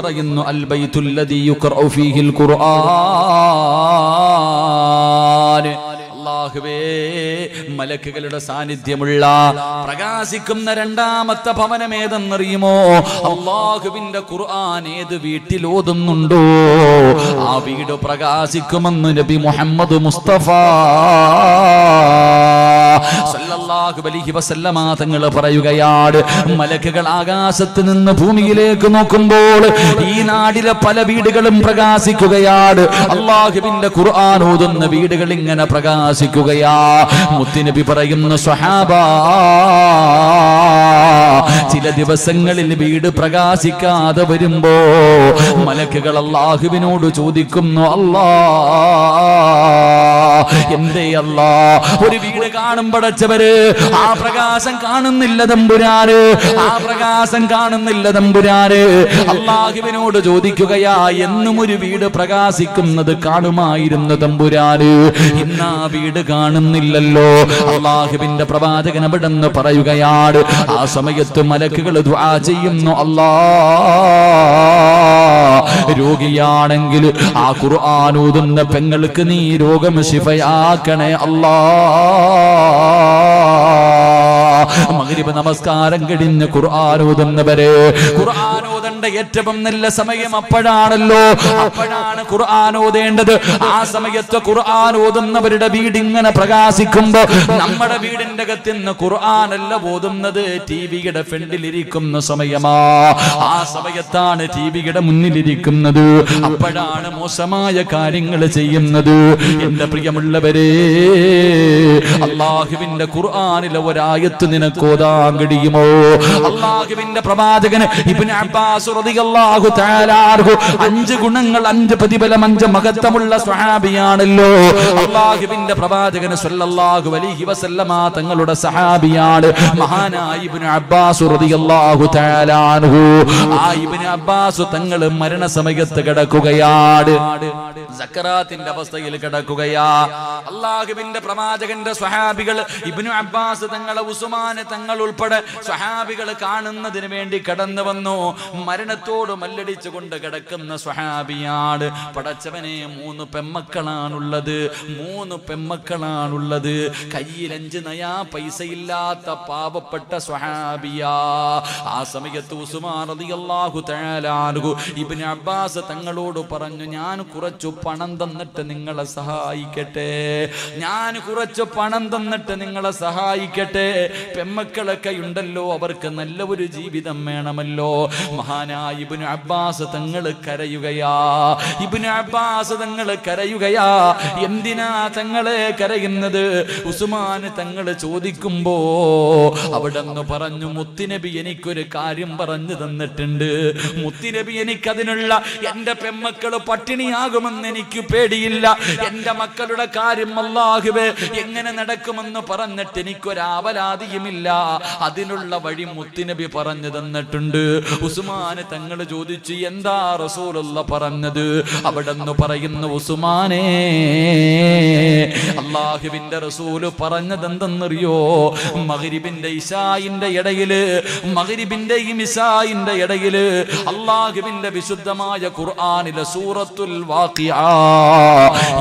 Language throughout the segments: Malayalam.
പറയുന്നു അൽ ബൈത്തുൽ ലദീ യുഖറഉ ഫീഹിൽ ഖുർആൻ. അല്ലാഹുവേ, മലക്കുകളുടെ സാന്നിധ്യമുള്ള പ്രകാശിക്കുന്ന രണ്ടാമത്തെ ഭവനം ഏതെന്നറിയുമോ? അല്ലാഹുവിന്റെ ഖുർആൻ ഏത് വീട്ടിൽ ഓതുന്നുണ്ടോ ആ വീട് പ്രകാശിക്കുമെന്ന് നബി മുഹമ്മദ് മുസ്തഫ സല്ലല്ലാഹു അലൈഹി വസല്ലമ തങ്ങൾ പറയുകയാണ്, മലക്കുകൾ ആകാശത്ത് നിന്ന് ഭൂമിയിലേക്ക് നോക്കുമ്പോൾ ഈ നാടിലെ പല വീടുകളും പ്രകാശിക്കുകയാണ്. അല്ലാഹുവിന്റെ ഖുർആൻ ഓതുന്ന വീടുകൾ ഇങ്ങനെ പ്രകാശിക്കുകയാ. മുത്തുനബി പറയുന്നു, സ്വഹാബാ, ചില ദിവസങ്ങളിൽ വീട് പ്രകാശിക്കാതെ വരുമ്പോ മലക്കുകൾ അല്ലാഹുവിനോട് ചോദിക്കുന്നു, അല്ലാ, എന്തേ അല്ലാ, ഒരു വീട് കാണുമ്പടച്ചവര് ആ പ്രകാശം കാണുന്നില്ല തമ്പുരാന്, ആ പ്രകാശം കാണുന്നില്ല തമ്പുരാന്. അല്ലാഹുവിനോട് ചോദിക്കുകയാ, എന്നും ഒരു വീട് പ്രകാശിക്കുന്നത് കാണുമായിരുന്നു തമ്പുരാന്, ഇന്ന് ആ വീട് കാണുന്നില്ലല്ലോ. അല്ലാഹുവിന്റെ പ്രവാചകൻ അവിടെന്ന് പറയുകയാണ്, ആ സമയത്ത് മലക്കുകൾ ദുആ ചെയ്യുന്നു, അല്ലാ, രോഗിയാണെങ്കിൽ ആ ഖുർആൻ ഓതുന്ന പെങ്ങൾക്ക് നീ രോഗം ശിഫയാക്കണേ അല്ലാ. മഗ്രിബ് നമസ്കാരം കഴിഞ്ഞ് ഖുർആൻ ഓതുന്നവരെ, ഖുർആൻ ഓതേണ്ട ഏറ്റവും നല്ല സമയം അപ്പോഴാണല്ലോ, അപ്പോഴാണ് ഖുർആൻ ഓതേണ്ടത്. ആ സമയത്ത് ഖുർആൻ ഓതുന്നവരുടെ വീട് ഇങ്ങനെ പ്രകാശിക്കുമ്പോ നമ്മുടെ വീടിന്റെ അകത്തുനിന്ന് ഖുർആനല്ല ഓതുന്നത്, ടിവിയുടെ ഫ്രണ്ടിലിരിക്കുന്ന സമയമാ. ആ സമയത്താണ് ടിവിയുടെ മുന്നിലിരിക്കുന്നത്, അപ്പോഴാണ് മോശമായ കാര്യങ്ങൾ ചെയ്യുന്നത്. എന്റെ പ്രിയമുള്ളവരെ, അല്ലാഹുവിന്റെ ഖുർആനിലെ ഒരായത്ത് നിനക്ക് ഓതാൻ കഴിയുമോ? അല്ലാഹുവിന്റെ പ്രവാചകൻ ഇബ്നു അബ്ബാസ് റളിയല്ലാഹു തആല അൻഹു 5 ഗുണങ്ങൾ, 5 പ്രതിഫലം, 5 മഹത്വമുള്ള സ്വഹാബിയാണല്ലോ. അല്ലാഹുവിന്റെ പ്രവാചകൻ സല്ലല്ലാഹു അലൈഹി വസല്ലമ തങ്ങളുടെ സഹാബിയാണ് മഹാനായ ഇബ്നു അബ്ബാസ് റളിയല്ലാഹു തആല അൻഹു. ആ ഇബ്നു അബ്ബാസ് തങ്ങൾ മരണസമയത്ത് കിടക്കുകയാണ്, സക്കറാത്തിന്റെ അവസ്ഥയിൽ കിടക്കുകയാ. അല്ലാഹുവിന്റെ പ്രവാചകന്റെ സ്വഹാബികൾ ഇബ്നു അബ്ബാസ് തങ്ങളെ, ഉസ്മാൻ തങ്ങൾ ഉൾപ്പെടെ സ്വഹാബികൾ കാണുന്നതിന് വേണ്ടി കടന്നു വന്നു. മരണത്തോട് മല്ലടിച്ചുകൊണ്ട് കിടക്കുന്ന സ്വഹാബിയാണ്. പടച്ചവനെ, 3 പെമ്മക്കളാണുള്ളത്, 3 പെമ്മക്കളാണുള്ളത്. കയ്യിൽ 5 നയാ പൈസ ഇല്ലാത്ത പാവപ്പെട്ട സ്വഹാബിയാ. ആ സമയത്ത് ഉസ്മാൻ റളിയല്ലാഹു തആല അൻഹു ഇബ്നു അബ്ബാസ് തങ്ങളോട് പറഞ്ഞു, ഞാൻ കുറച്ചു പണം തന്നിട്ട് നിങ്ങളെ സഹായിക്കട്ടെ, ഞാൻ കുറച്ച് പണം തന്നിട്ട് നിങ്ങളെ സഹായിക്കട്ടെ. പെമ്മക്കളൊക്കെ ഉണ്ടല്ലോ, അവർക്ക് നല്ല ഒരു ജീവിതം വേണമല്ലോ. മഹാനായ ഇബ്നു അബ്ബാസ് തങ്ങൾ കരയുകയാ, ഇബ്നു അബ്ബാസ് തങ്ങൾ കരയുകയാ. എന്തിനാ തങ്ങളെ കരയുന്നത്? ഉസ്മാൻ തങ്ങൾ ചോദിക്കുമ്പോ അവിടെന്ന് പറഞ്ഞു, മുത്തുനബി എനിക്കൊരു കാര്യം പറഞ്ഞു തന്നിട്ടുണ്ട്, മുത്തുനബി എനിക്കതിനുള്ള, എന്റെ പെമ്മക്കൾ പട്ടിണിയാകുമെന്ന് എനിക്ക് പേടിയില്ല, എന്റെ മക്കളുടെ കാര്യം അല്ലാഹുവേ എങ്ങനെ നടക്കുമെന്ന് പറഞ്ഞിട്ട് എനിക്കൊരാവലാതിയുമില്ല, അതിനുള്ള വഴി മുത്തുനബി പറഞ്ഞു തന്നിട്ടുണ്ട്. ഉസ്മാൻ തങ്ങൾ ചോദിച്ചു, എന്താ റസൂലുള്ള പറഞ്ഞത്? അവിടെന്ന് പറയുന്നു, ഉസ്മാനേ, അല്ലാഹുവിന്റെ റസൂല് പറഞ്ഞത് എന്തെന്നറിയോ? മഗ്രിബിന്റെ ഇശായിന്റെ ഇടയില്, മഗ്രിബിന്റെയും ഇശായിന്റെ ഇടയില് അല്ലാഹുവിന്റെ വിശുദ്ധമായ ഖുർആനിലെ സൂറത്തുൽ വാഖിഅ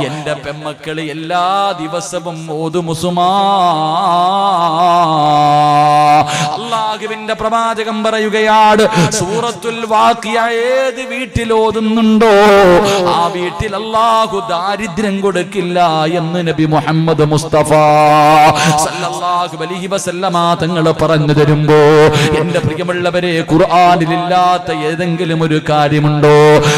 എന്റെ പെമ്മക്കള് എല്ലാ ദിവസവും ഓതും ഉസ്മാൻ. അല്ലാഹുവിന്റെ പ്രവാചകൻ പറയുകയാണ്, സൂറത്തുൽ വാഖിഅ ഏത് വീട്ടിൽ ഓതുന്നുണ്ടോ ആ വീട്ടിൽ അല്ലാഹു ദാരിദ്ര്യം കൊടുക്കില്ല എന്ന് നബി മുഹമ്മദ് മുസ്തഫ സല്ലല്ലാഹു അലൈഹി വസല്ലമ തങ്ങൾ പറഞ്ഞു തരുമ്പോ, എന്റെ പ്രിയമുള്ളവരെ, ഖുർആനിലില്ലാത്ത ഏതെങ്കിലും ഒരു കാര്യമുണ്ടോ?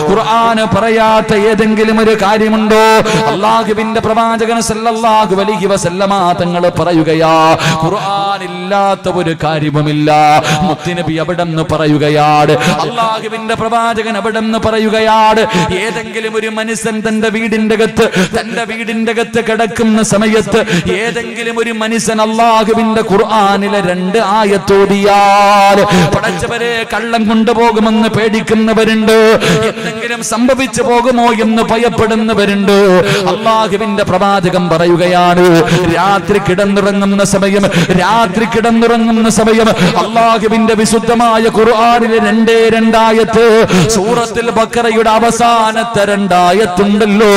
ഖുർആന് പറയാത്ത ഏതെങ്കിലും ഒരു കാര്യമുണ്ടോ? അല്ലാഹുവിന്റെ പ്രവാചകൻ സല്ലല്ലാഹു അലൈഹി വസല്ലമ തങ്ങൾ പറയുകയാ, ഖുർആനില്ലാത്ത ഒരു കാര്യവുമില്ല. മുത്തുനബി അവിടെന്ന് പറയുകയാണ്, അല്ലാഹുവിന്റെ പ്രവാചകൻ അവിടെന്ന് പറയുകയാണ്, ഏതെങ്കിലും ഒരു മനുഷ്യൻ തന്റെ വീടിന്റെ അകത്ത് കിടക്കുന്ന സമയത്ത് ഏതെങ്കിലും ഒരു മനുഷ്യൻ അല്ലാഹുവിന്റെ ഖുർആനിലെ 2 ആയത്ത് ഓതിയാൽ, പടച്ചവരെ, കള്ളം കൊണ്ടുപോകുമെന്ന് പേടിക്കുന്നവരുണ്ട്, എന്തെങ്കിലും എന്തെങ്കിലും സംഭവിച്ചു പോകുമോ എന്ന് ഭയപ്പെടുന്നവരുണ്ട്. അള്ളാഹുവിന്റെ പ്രവാചകൻ പറയുകയാണ്, രാത്രി കിടന്നുറങ്ങുന്ന സമയം അള്ളാഹുവിന്റെ വിശുദ്ധമായ ഖുർആനിലെ 2 ആയത്ത്, സൂറത്തുൽ ബഖറയുടെ അവസാനത്തെ 2 ആയത്തുണ്ടല്ലോ,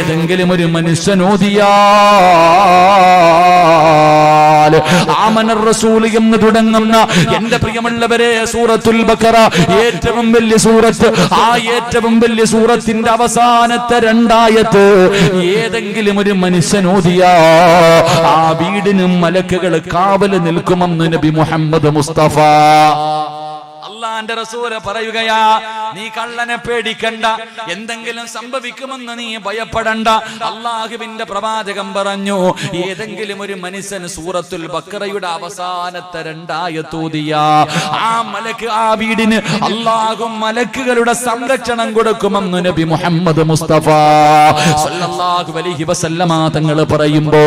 ഏതെങ്കിലും ഒരു മനുഷ്യൻ ഓതിയാൽ ആമനർ റസൂൽ എന്ന് തുടങ്ങുന്ന എന്റെ പ്രിയമുള്ളവരെ സൂറത്തുൽ ബഖറ ഏറ്റവും വലിയ സൂറത്ത്, ആ ഏറ്റവും വലിയ സൂറത്തിന്റെ അവസാനത്തെ 2 ആയത്ത് ഏതെങ്കിലും ഒരു മനുഷ്യൻ ഓതിയാ ആ വീടിനും മലക്കുകൾ കാവൽ നിൽക്കുമെന്ന് നബി മുഹമ്മദ് മുസ്തഫ. അള്ളാന്റെ റസൂല് പറയുകയാ, നീ കള്ളനെ പേടിക്കണ്ട, എന്തെങ്കിലും സംഭവിക്കുമെന്ന് നീ ഭയപ്പെടണ്ട. അള്ളാഹുവിന്റെ പ്രവാചകൻ പറഞ്ഞു, ഏതെങ്കിലും ഒരു മനുഷ്യൻ സൂറത്തുൽ ബഖറയുടെ അവസാനത്തെ 2 ആയത്ത് ഓതിയാ ആ മലക്ക് ആ വീടിന് അള്ളാഹു മലക്കുകളുടെ സംരക്ഷണം കൊടുക്കുമെന്ന് നബി മുഹമ്മദ് മുസ്തഫ സല്ലല്ലാഹു അലൈഹി വസല്ലമ തങ്ങൾ പറയുമ്പോ,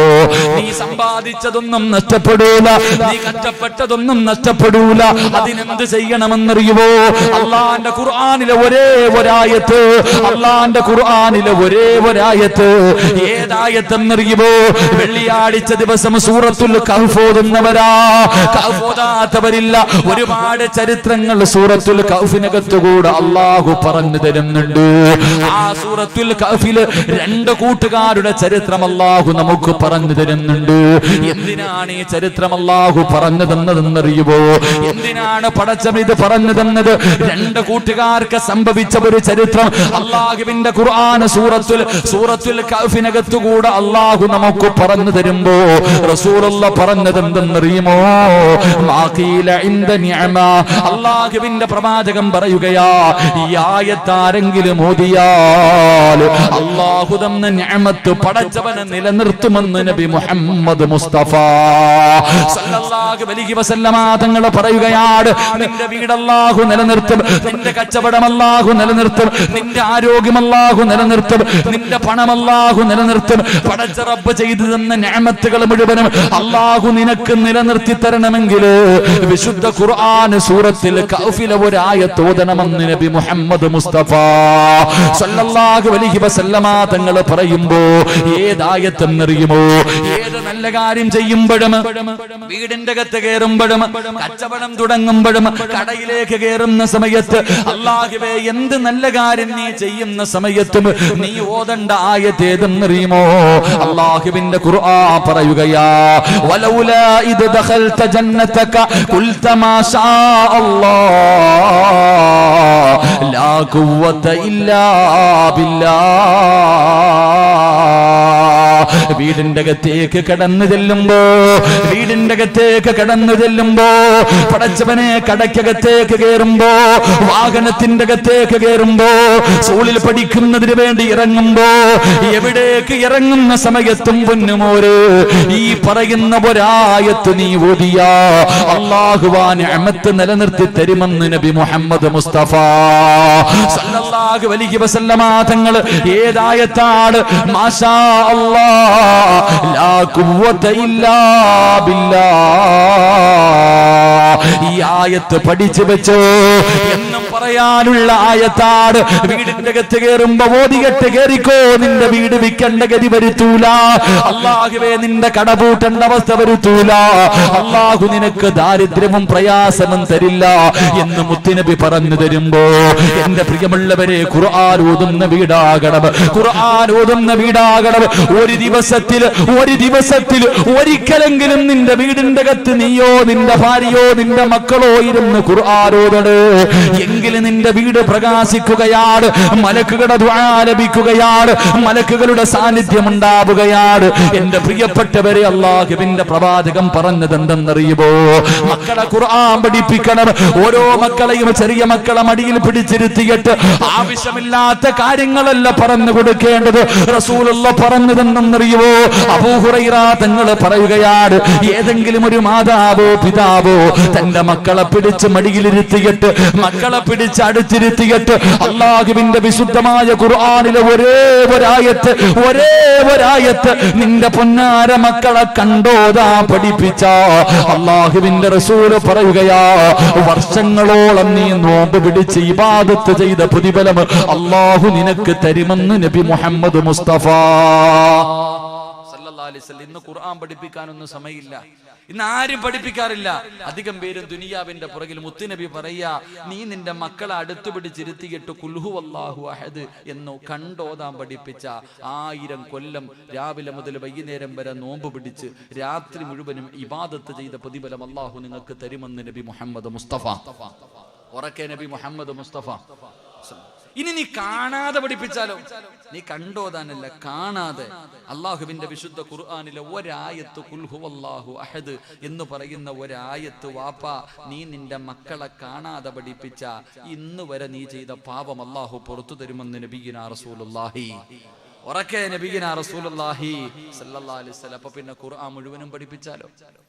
നീ സമ്പാദിച്ചതൊന്നും നഷ്ടപ്പെടൂല, നീ കഷ്ടപ്പെട്ടതൊന്നും നഷ്ടപ്പെടൂല. അതിനെന്ത് ചെയ്യണമെന്നറിയുമോ? അള്ളാന്റെ ഖുർആനിലെ ഒരേ ഒരായത്ത്, അള്ളാന്റെ ഖുർആനിലെ ഒരേ ഒരായത്ത് ഏതായത്തെന്നറിയുമോ? വെള്ളിയാഴ്ച ദിവസം സൂറത്തുൽ കഹ്ഫ് ഓതുന്നവരാ, കഹ്ഫ് ഓതാത്തവരില്ല. ഒരുപാട് ചരിത്രങ്ങൾ സൂറത്തുൽ കഹ്ഫിനകത്തുകൂടെ അള്ളാഹു പറഞ്ഞു തരുന്നുണ്ട്. ആ സൂറത്തുൽ കഹ്ഫില് 2 കൂട്ടുകാരുടെ ചരിത്രം അള്ളാഹു നമുക്ക് പറഞ്ഞു തരുന്നുണ്ട്. എന്തിനാണ് ഈ ചരിത്രം അള്ളാഹു പറഞ്ഞു തന്നതെന്നറിയുമോ? എന്തിനാണ് പടച്ചവൻ ഇത് പറഞ്ഞു തന്നത്? 2 കൂട്ടുകാർക്ക് സംഭവിച്ച ഒരു ചരിത്രം അള്ളാഹുവിന്റെ ഖുർആൻ സൂറത്തുൽ കഹ്ഫിനകത്തുകൂടെ അള്ളാഹു നമുക്ക് പറഞ്ഞു തരുമ്പോ റസൂലുള്ളാഹി പറഞ്ഞത് എന്തെന്നറിയുമോ? അള്ളാഹുവിന്റെ പ്രവാചകൻ പറയുകയാ, ഈ ആയത്താരെങ്കിലും ഓതിയാൽ അള്ളാഹു തന്ന നിഅമത്ത് പടച്ചവനെ നിലനിർത്തുമെന്ന് നബി മുഹമ്മദ് മുസ്തഫ സല്ലല്ലാഹു അലൈഹി വസല്ലമ തങ്ങൾ പറയുകയാണ്, നിന്റെ വീട് അല്ലാഹു നിലനിർത്തും, നിന്റെ കച്ചവടം അല്ലാഹു നിലനിർത്തും, നിന്റെ ആരോഗ്യം അല്ലാഹു നിലനിർത്തും, നിന്റെ പണം അല്ലാഹു നിലനിർത്തും. പടച്ച റബ്ബ് ചെയ്തു തന്ന നിഅമത്തുകൾ മുഴുവനും അല്ലാഹു നിനക്ക് നിലനിർത്തി തരണമെങ്കിൽ വിശുദ്ധ ഖുർആൻ സൂറത്തുൽ കഹ്ഫിലെ ഒരു ആയത്ത് ഓതണമെന്ന് നബി മുഹമ്മദ് മുസ്തഫ സല്ലല്ലാഹു അലൈഹി വസല്ലമ തങ്ങൾ പറയുമ്പോ, ഏതായത്തെന്നറിയുമോ? ഏത് നല്ല കാര്യം ചെയ്യുമ്പോഴും, വീടിന്റെ അകത്ത് കയറുമ്പോഴും, കച്ചവടം തുടങ്ങുമ്പോഴും, കടയിലേക്ക് കയറുന്ന സമയത്ത്, അല്ലാഹുവേ എന്ത് നല്ല കാര്യം നീ ചെയ്യുന്ന സമയത്തും നീ ഓതണ്ട ആയത്ത് ഏതെന്നറിയുമോ? അല്ലാഹുവിന്റെ ഖുർആൻ പറയുകയാ, വലൗലാ ഇദ് ദഖൽത ജന്നതക ഖുൽത മാ ശാ അല്ലാഹ് ലാ ഖുവത ഇല്ലാ ബില്ലാഹ്. വീടിന്റെ അകത്തേക്ക് കടന്നു ചെല്ലുമ്പോ, പടച്ചവനെ കടക്കകത്തേക്ക് കയറുമ്പോ, വാഹനത്തിന്റെ അകത്തേക്ക് കയറുമ്പോ, സ്കൂളിൽ പഠിക്കുന്നതിന് വേണ്ടി ഇറങ്ങുമ്പോ, എവിടേക്ക് ഇറങ്ങുന്ന സമയത്തും പൊന്നുമോര് ഈ പറയുന്ന ഒരായത്ത് നീ ഓതിയാ അല്ലാഹുവാ നിഅമത്ത് നിലനിർത്തി തരുമെന്ന് നബി മുഹമ്മദ് മുസ്തഫ സല്ലല്ലാഹു അലൈഹി വസല്ലമ തങ്ങൾ ഏതായത്താണ്? മാഷാ അല്ലാഹ് ലാ ഖുവത ഇല്ലാ ബില്ലാഹ്. ഈ ആയത്ത് പഠിച്ചു വെച്ചോ, എന്നും പറയാനുള്ള ആയത്താണ്. വീടിന്റെ അകത്ത് കയറുമ്പോ ഓതികെട്ട് കയറിക്കോ, നിന്റെ വീട് വിൽക്കേണ്ട ഗതി വരുത്തൂല, അല്ലാഹുവേ നിന്റെ കട പൂട്ടേണ്ട അവസ്ഥ വരുത്തൂല, അല്ലാഹു നിനക്ക് ദാരിദ്ര്യവും പ്രയാസവും തരില്ല എന്ന് മുത്തുനബി പറഞ്ഞു തരുമ്പോ, എന്റെ പ്രിയമുള്ളവരെ, ഖുർആൻ ഓതുന്ന വീടാകണം, ഖുർആൻ ഓതുന്ന വീടാകണം. ഒരു ദിവസത്തിൽ ഒരിക്കലെങ്കിലും നിന്റെ വീടിന്റെ അകത്ത് നീയോ നിന്റെ ഭാര്യയോ നിന്റെ മക്കളോ ഇരുന്ന് ഖുർആൻ ഓതണേ, എങ്കിലും നിന്റെ വീട് പ്രകാശിക്കുകയാണ്, മലക്കുകളുടെ ദുആ ലഭിക്കുകയാണ്, മലക്കുകളുടെ സാന്നിധ്യം ഉണ്ടാവുകയാണ്. എന്റെ പ്രിയപ്പെട്ടവരെ, അല്ലാഹുവിന്റെ പ്രവാചകൻ പറഞ്ഞത് എന്തെന്നറിയുമോ? മക്കളെ ഖുർആൻ പഠിപ്പിക്കണം. ഓരോ മക്കളെയും ചെറിയ മക്കളെ മടിയിൽ പിടിച്ചിരുത്തിയിട്ട് ആവശ്യമില്ലാത്ത കാര്യങ്ങളല്ല പറഞ്ഞു കൊടുക്കേണ്ടത്. റസൂലുള്ളാഹി പറഞ്ഞതെന്തെന്നറിയുമോ? അബൂ ഹുറൈറ തങ്ങൾ പറയുകയാണ്, ഏതെങ്കിലും ഒരു മാതാവോ പിതാവോ തന്റെ മക്കളെ പിടിച്ച് മടിയിലിരുത്തിയിട്ട് മക്കളെ പിടിച്ച് അടുത്തിരുത്തിയിട്ട് അള്ളാഹുവിന്റെ വിശുദ്ധമായ ഖുർആനിലെ ഒരേ ഒരായത്ത് നിന്റെ പൊന്നാര മക്കളെ കണ്ടോതാ പഠിപ്പിച്ച അള്ളാഹുവിന്റെ റസൂല് പറയുകയാ, വർഷങ്ങളോളം നീ നോമ്പ് പിടിച്ച് ഇബാദത്ത് ചെയ്ത പ്രതിഫലം അള്ളാഹു നിനക്ക് തരുമെന്ന് നബി മുഹമ്മദ് മുസ്തഫ സല്ലല്ലാഹു അലൈഹി വസല്ലം. ഇന്ന് ഖുർആൻ പഠിപ്പിക്കാനൊന്നും സമയമില്ല, ഇന്ന് ആരും പഠിപ്പിക്കാറില്ല. അധികം പേരും ദുനിയാവിന്റെ പുറകിൽ. മുത്തുനബി പറയാ, നീ നിന്റെ മക്കളെ അടുത്തു പിടിച്ചിരുത്തിയിട്ട് കുൽഹു അല്ലാഹു അഹദ് എന്നോ കണ്ടോതാൻ പഠിപ്പിച്ച 1000 കൊല്ലം രാവിലെ മുതൽ വൈകുന്നേരം വരെ നോമ്പ് പിടിച്ച് രാത്രി മുഴുവനും ഇബാദത്ത് ചെയ്ത പ്രതിഫലം അല്ലാഹു നിങ്ങൾക്ക് തരുമെന്ന് നബി മുഹമ്മദ് മുസ്തഫ. ഉറക്കെ നബി മുഹമ്മദ് മുസ്തഫ. ഇനി നീ കാണാതെ പഠിപ്പിച്ചാലോ? നീ കണ്ടോതാനല്ല, കാണാതെ അള്ളാഹുവിന്റെ വിശുദ്ധ ഖുർആനിലെ ഒരായത്ത് ഖുൽഹു അല്ലാഹു അഹദ് എന്ന് പറയുന്ന ഒരായത്ത് വാപ്പ നീ നിന്റെ മക്കളെ കാണാതെ പഠിപ്പിച്ച ഇന്ന് വരെ നീ ചെയ്ത പാപം അള്ളാഹു പുറത്തു തരുമെന്ന് നബിയിനാ റസൂലുള്ളാഹി. ഉറക്കെ നബിയിനാ റസൂലുള്ളാഹി സല്ലല്ലാഹു അലൈഹി വസല്ലം. അപ്പൊ പിന്നെ ഖുർആൻ മുഴുവനും പഠിപ്പിച്ചാലോ?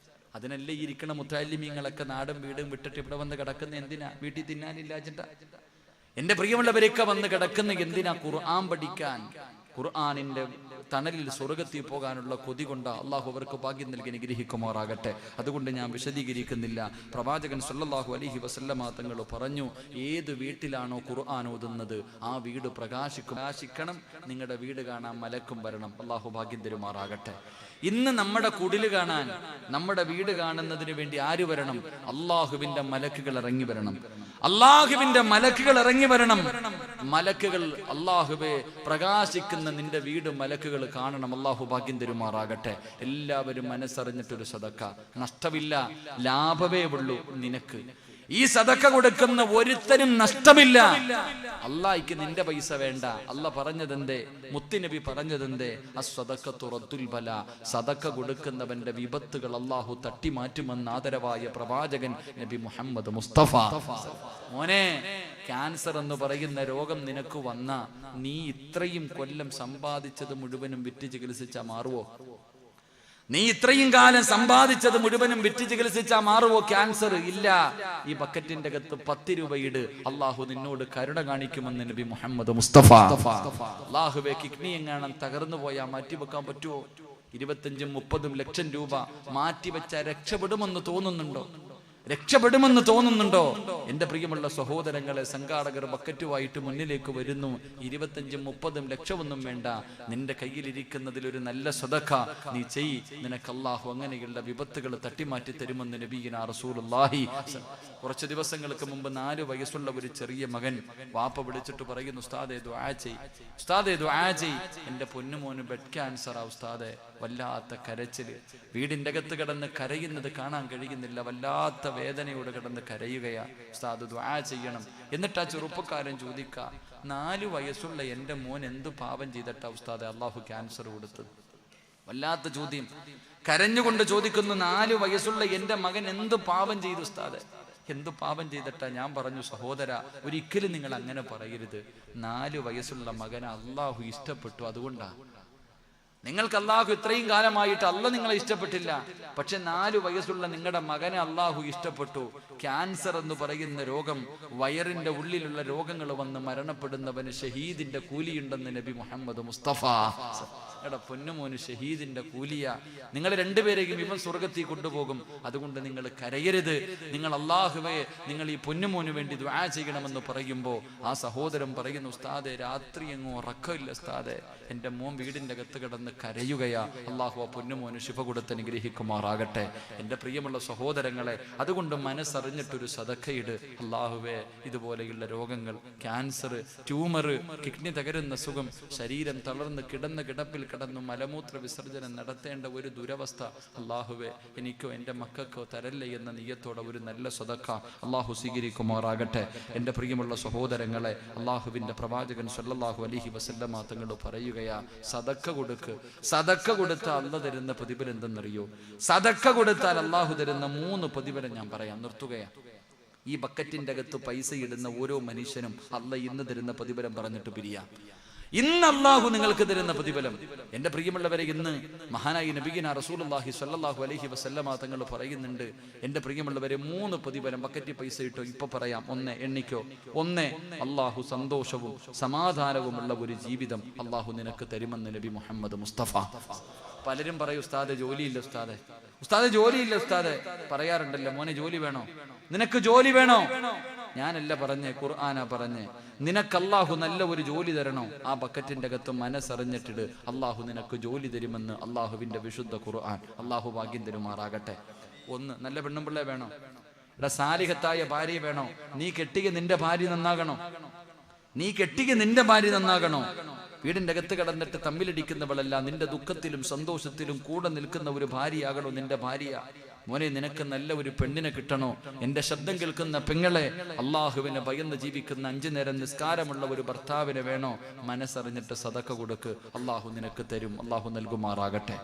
അതിനല്ലേ ഇരിക്കണ മുത്തഅല്ലിമീങ്ങളൊക്കെ നാടും വീടും വിട്ടിട്ട് ഇവിടെ വന്ന് കിടക്കുന്ന എന്തിനാ? വീട്ടിൽ തിന്നാനില്ലാച്ചിട്ടാ. എന്റെ പ്രിയമുള്ളവരൊക്കെ വന്ന് കിടക്കുന്ന എന്തിനാ? ഖുർആൻ പഠിക്കാൻ, ഖുർആനിന്റെ തണലിൽ സ്വർഗത്തിൽ പോകാനുള്ള കൊതി കൊണ്ട് അള്ളാഹു അവർക്ക് ഭാഗ്യം നൽകി അനുഗ്രഹിക്കുമാറാകട്ടെ. അതുകൊണ്ട് ഞാൻ വിശദീകരിക്കുന്നില്ല. പ്രവാചകൻ സല്ലല്ലാഹു അലൈഹി വസല്ലമ തങ്ങൾ പറഞ്ഞു, ഏത് വീട്ടിലാണോ ഖുർആൻ ഓതുന്നത് ആ വീട് പ്രകാശിക്കണം. നിങ്ങളുടെ വീട് കാണാൻ മലക്കും വരണം. അള്ളാഹു ഭാഗ്യം തരുമാറാകട്ടെ. ഇന്ന് നമ്മുടെ കുടില് കാണാൻ, നമ്മുടെ വീട് കാണുന്നതിന് വേണ്ടി ആര് വരണം? അള്ളാഹുവിന്റെ മലക്കുകൾ ഇറങ്ങി വരണം. അള്ളാഹുവിന്റെ മലക്കുകൾ ഇറങ്ങി വരണം. മലക്കുകൾ അള്ളാഹുവെ പ്രകാശിക്കുന്ന നിന്റെ വീട് മലക്കുകൾ കാണണം. അള്ളാഹു ഭാഗ്യം തരുമാറാകട്ടെ. എല്ലാവരും മനസ്സറിഞ്ഞിട്ടൊരു സദക്ക, നഷ്ടമില്ല, ലാഭമേ ഉള്ളൂ നിനക്ക്. ഈ സദക്ക കൊടുക്കുന്ന ഒരുത്തനും നഷ്ടമില്ല. അള്ളാഹിക്ക് നിന്റെ പൈസ വേണ്ട. അള്ളാഹ് പറഞ്ഞതെന്തേ? മുത്തുനബി പറഞ്ഞതെന്തേ? അസ്സദഖത്തു റദ്ദുൽ ബലാ. സദക്ക കൊടുക്കുന്നവന്റെ വിപത്തുകൾ അള്ളാഹു തട്ടിമാറ്റുമെന്ന് ആദരവായ പ്രവാചകൻ നബി മുഹമ്മദ് മുസ്തഫ. മോനെ, ക്യാൻസർ എന്ന് പറയുന്ന രോഗം നിനക്ക് വന്ന നീ ഇത്രയും കൊല്ലം സമ്പാദിച്ചത് മുഴുവനും വിറ്റ് ചികിത്സിച്ചാ മാറുവോ? നീ ഇത്രയും കാലം സമ്പാദിച്ചത് മുഴുവനും വിറ്റ് ചികിത്സിച്ചാ മാറുവോ ക്യാൻസർ? ഇല്ല. ഈ ബക്കറ്റിന്റെ അകത്ത് 10 രൂപ ഇട്, അള്ളാഹു നിന്നോട് കരുണ കാണിക്കുമെന്ന് നബി മുഹമ്മദ് മുസ്തഫ. അള്ളാഹുവെ, കിഡ്നി എങ്ങാനും തകർന്നു പോയാൽ മാറ്റിവെക്കാൻ പറ്റുമോ? 25-30 ലക്ഷം രൂപ മാറ്റിവെച്ച രക്ഷപ്പെടുമെന്ന് തോന്നുന്നുണ്ടോ? രക്ഷപ്പെടുമെന്ന് തോന്നുന്നുണ്ടോ? എന്റെ പ്രിയമുള്ള സഹോദരങ്ങളെ, സംഘാടകർ ബക്കറ്റുമായിട്ട് മുന്നിലേക്ക് വരുന്നു. 25-30 ലക്ഷമൊന്നും വേണ്ട, നിന്റെ കയ്യിലിരിക്കുന്നതിൽ ഒരു നല്ല സദഖ നീ ചെയ്. നിനക്ക് അല്ലാഹു അങ്ങനെയുള്ള വിപത്തുകൾ തട്ടിമാറ്റി തരുമെന്ന് നബിയിനാ റസൂലുള്ളാഹി. കുറച്ച് ദിവസങ്ങൾക്ക് മുമ്പ് 4 വയസ്സുള്ള ഒരു ചെറിയ മകൻ വാപ്പ വിളിച്ചിട്ട് പറയുന്നു, ഉസ്താദേ ദുആ ചെയ്, ഉസ്താദേ ദുആ ചെയ്. എന്റെ പൊന്നുമോന് ബ്ലഡ് ക്യാൻസറാ ഉസ്താദേ. വല്ലാത്ത കരച്ചില്, വീടിന്റെ അകത്ത് കിടന്ന് കരയുന്നത് കാണാൻ കഴിയുന്നില്ല. വല്ലാത്ത വേദനയോട് കിടന്ന് കരയുകയാ. ഉസ്താദ് ദുആ ചെയ്യണം. എന്നിട്ട് ആ ചെറുപ്പക്കാരൻ ചോദിക്ക, 4 വയസ്സുള്ള എന്റെ മോൻ എന്ത് പാപം ചെയ്തിട്ടാ ഉസ്താദെ അള്ളാഹു ക്യാൻസർ കൊടുത്തത്? വല്ലാത്ത ചോദ്യം. കരഞ്ഞുകൊണ്ട് ചോദിക്കുന്നു, 4 വയസ്സുള്ള എന്റെ മകൻ എന്ത് പാപം ചെയ്തു ഉസ്താദെ? എന്ത് പാപം ചെയ്തിട്ടാ? ഞാൻ പറഞ്ഞു, സഹോദര, ഒരിക്കലും നിങ്ങൾ അങ്ങനെ പറയരുത്. 4 വയസ്സുള്ള മകനെ അള്ളാഹു ഇഷ്ടപ്പെട്ടു, അതുകൊണ്ടാ. നിങ്ങൾക്ക് അള്ളാഹു ഇത്രയും കാലമായിട്ട് അള്ളാഹ് നിങ്ങളെ ഇഷ്ടപ്പെട്ടില്ല, പക്ഷെ 4 വയസ്സുള്ള നിങ്ങളുടെ മകനെ അള്ളാഹു ഇഷ്ടപ്പെട്ടു. ക്യാൻസർ എന്ന് പറയുന്ന രോഗം, വയറിന്റെ ഉള്ളിലുള്ള രോഗങ്ങൾ വന്ന് മരണപ്പെടുന്നവന് ഷഹീദിന്റെ കൂലിയുണ്ടെന്ന് നബി മുഹമ്മദ് മുസ്തഫ. എടാ പൊന്നുമോന് ഷഹീദിന്റെ കൂലിയ. നിങ്ങൾ രണ്ടുപേരെയും ഇവൻ സ്വർഗത്തിൽ കൊണ്ടുപോകും. അതുകൊണ്ട് നിങ്ങൾ കരയരുത്. നിങ്ങൾ അള്ളാഹുവേ, നിങ്ങൾ ഈ പൊന്നുമോന് വേണ്ടി ദുആ ചെയ്യണമെന്ന് പറയുമ്പോൾ ആ സഹോദരൻ പറയുന്നു, ഉസ്താദെ രാത്രി എങ്ങും ഉറക്കമില്ല ഉസ്താദെ, എന്റെ മോൻ വീടിന്റെ അകത്ത് കിടന്ന് കരയുകയാ. അള്ളാഹു ആ പൊന്നുമോന് ശിഫ കൊടുത്ത് അനുഗ്രഹിക്കുമാറാകട്ടെ. എന്റെ പ്രിയമുള്ള സഹോദരങ്ങളെ, അതുകൊണ്ട് മനസ്സറിഞ്ഞിട്ടൊരു സദഖയിട്. അള്ളാഹുവേ, ഇതുപോലെയുള്ള രോഗങ്ങൾ, ക്യാൻസർ, ട്യൂമർ, കിഡ്നി തകരുന്ന സുഖം, ശരീരം തളർന്ന് കിടന്ന കിടപ്പിൽ കിടന്നു മലമൂത്ര വിസർജനം നടത്തേണ്ട ഒരു ദുരവസ്ഥ, അള്ളാഹുവേ എനിക്കോ എൻ്റെ മക്കൾക്കോ തരല്ലേ എന്ന നിയ്യത്തോടെ ഒരു നല്ല സദഖ അള്ളാഹു സ്വീകരിക്കുമാറാകട്ടെ. എൻ്റെ പ്രിയമുള്ള സഹോദരങ്ങളെ, അള്ളാഹുവിൻ്റെ പ്രവാചകൻ സല്ലല്ലാഹു അലൈഹി വസല്ലമ തങ്ങൾ പറയുകയാ, സദഖ കൊടുക്ക്. സദഖ കൊടുത്താൽ അള്ളാഹ് തരുന്ന പ്രതിഫലം എന്തെന്നറിയോ? സദഖ കൊടുത്താൽ അള്ളാഹു തരുന്ന 3 പ്രതിഫലം ഞാൻ പറയാം, നിർത്തുകയാ. ഈ ബക്കറ്റിന്റെ അകത്ത് പൈസ ഇടുന്ന ഓരോ മനുഷ്യനും അള്ളാഹ് ഇന്ന് തരുന്ന പ്രതിഫലം പറഞ്ഞിട്ട് പിരിയാം. ഇന്ന് അള്ളാഹു നിങ്ങൾക്ക് തരുന്ന പ്രതിഫലം. എന്റെ പ്രിയമുള്ളവരെ, ഇന്ന് മഹാനായി നബിയിന റസൂലുള്ളാഹി സ്വല്ലല്ലാഹു അലൈഹി വസല്ലമ തങ്ങൾ പറയുന്നുണ്ട്, എന്റെ പ്രിയമുള്ളവരെ, 3 പ്രതിഫലം ബക്കറ്റ് പൈസ ഇട്ടോ ഇപ്പൊ പറയാം. 1 എണ്ണിക്കോ. 1 അള്ളാഹു സന്തോഷവും സമാധാനവുമുള്ള ഒരു ജീവിതം അള്ളാഹു നിനക്ക് തരുമെന്ന് നബി മുഹമ്മദ് മുസ്തഫ. പലരും പറയും, ഉസ്താദെ ജോലിയില്ല ഉസ്താദെ, ഉസ്താദെ ജോലിയില്ല ഉസ്താദെ. പറയാറുണ്ടല്ലോ, മോനെ ജോലി വേണോ, നിനക്ക് ജോലി വേണോ? ഞാനല്ല പറഞ്ഞേ, ഖുർആനാ പറഞ്ഞേ. നിനക്ക് അള്ളാഹു നല്ല ഒരു ജോലി തരണോ, ആ ബക്കറ്റിന്റെ അകത്ത് മനസ്സറിഞ്ഞിട്ടിട്, അള്ളാഹു നിനക്ക് ജോലി തരുമെന്ന് അള്ളാഹുവിന്റെ വിശുദ്ധ ഖുർആൻ. അള്ളാഹു ഭാഗ്യം തരുമാറാകട്ടെ. 1 നല്ല പെണ്ണുമ്പിള്ളേ വേണോ? സാലിഹത്തായ ഭാര്യ വേണോ? നീ കെട്ടിയ നിന്റെ ഭാര്യ നന്നാകണോ? നീ കെട്ടിയ നിന്റെ ഭാര്യ നന്നാകണോ? വീടിന്റെ അകത്ത് കിടന്നിട്ട് തമ്മിലടിക്കുന്നവളല്ല, നിന്റെ ദുഃഖത്തിലും സന്തോഷത്തിലും കൂടെ നിൽക്കുന്ന ഒരു ഭാര്യയാകണോ നിന്റെ ഭാര്യ? മോനെ, നിനക്ക് നല്ല ഒരു പെണ്ണിനെ കിട്ടണോ? എന്റെ ശബ്ദം കേൾക്കുന്ന പെങ്ങളെ, അള്ളാഹുവിനെ ഭയന്ന് ജീവിക്കുന്ന 5 നേരം നിസ്കാരമുള്ള ഒരു ഭർത്താവിനെ വേണോ? മനസ്സറിഞ്ഞിട്ട് സദക്ക കൊടുക്ക്, അള്ളാഹു നിനക്ക് തരും. അള്ളാഹു നൽകുമാറാകട്ടെ,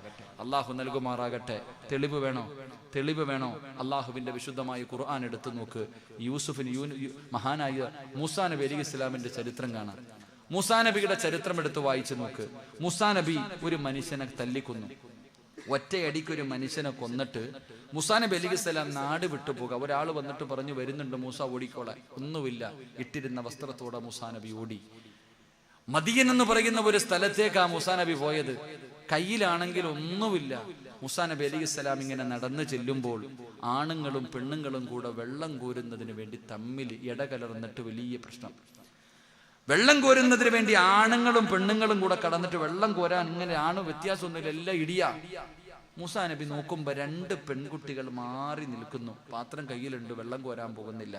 അള്ളാഹു നൽകുമാറാകട്ടെ. തെളിവ് വേണോ? തെളിവ് വേണോ? അള്ളാഹുവിന്റെ വിശുദ്ധമായ ഖുർആൻ എടുത്തു നോക്ക്. മഹാനായ മൂസാ നബി അലൈഹി ഇസ്ലാമിന്റെ ചരിത്രം കാണാം. മൂസാ നബിയുടെ ചരിത്രം എടുത്ത് വായിച്ചു നോക്ക്. മൂസാ നബി ഒരു മനുഷ്യനെ തല്ലിക്കൊന്നു. ഒറ്റയടിക്ക് ഒരു മനുഷ്യനെ കൊന്നിട്ട് മൂസാ നബി അലൈഹിസ്സലാം നാട് വിട്ടുപോകുക. ഒരാൾ വന്നിട്ട് പറഞ്ഞു, വരുന്നുണ്ട് മൂസ, ഓടിക്കോളെ. ഒന്നുമില്ല, ഇട്ടിരുന്ന വസ്ത്രത്തോടെ മൂസാ നബി ഓടി. മദിയൻ എന്ന് പറയുന്ന ഒരു സ്ഥലത്തേക്കാ മൂസാ നബി പോയത്. കയ്യിലാണെങ്കിൽ ഒന്നുമില്ല. മൂസാ നബി അലൈഹിസ്സലാം ഇങ്ങനെ നടന്നു ചെല്ലുമ്പോൾ ആണുങ്ങളും പെണ്ണുങ്ങളും കൂടെ വെള്ളം കോരുന്നതിന് വേണ്ടി തമ്മിൽ ഇടകലർന്നിട്ട് വലിയ പ്രശ്നം. വെള്ളം കോരുന്നതിന് വേണ്ടി ആണുങ്ങളും പെണ്ണുങ്ങളും കൂടെ കടന്നിട്ട് വെള്ളം കോരാൻ ഇങ്ങനെ വ്യത്യാസമൊന്നുമില്ല, എല്ലാം ഇടിയാ. മൂസാ നബി നോക്കുമ്പോ 2 പെൺകുട്ടികൾ മാറി നിൽക്കുന്നു. പാത്രം കയ്യിലുണ്ട്, വെള്ളം കോരാൻ പോകുന്നില്ല.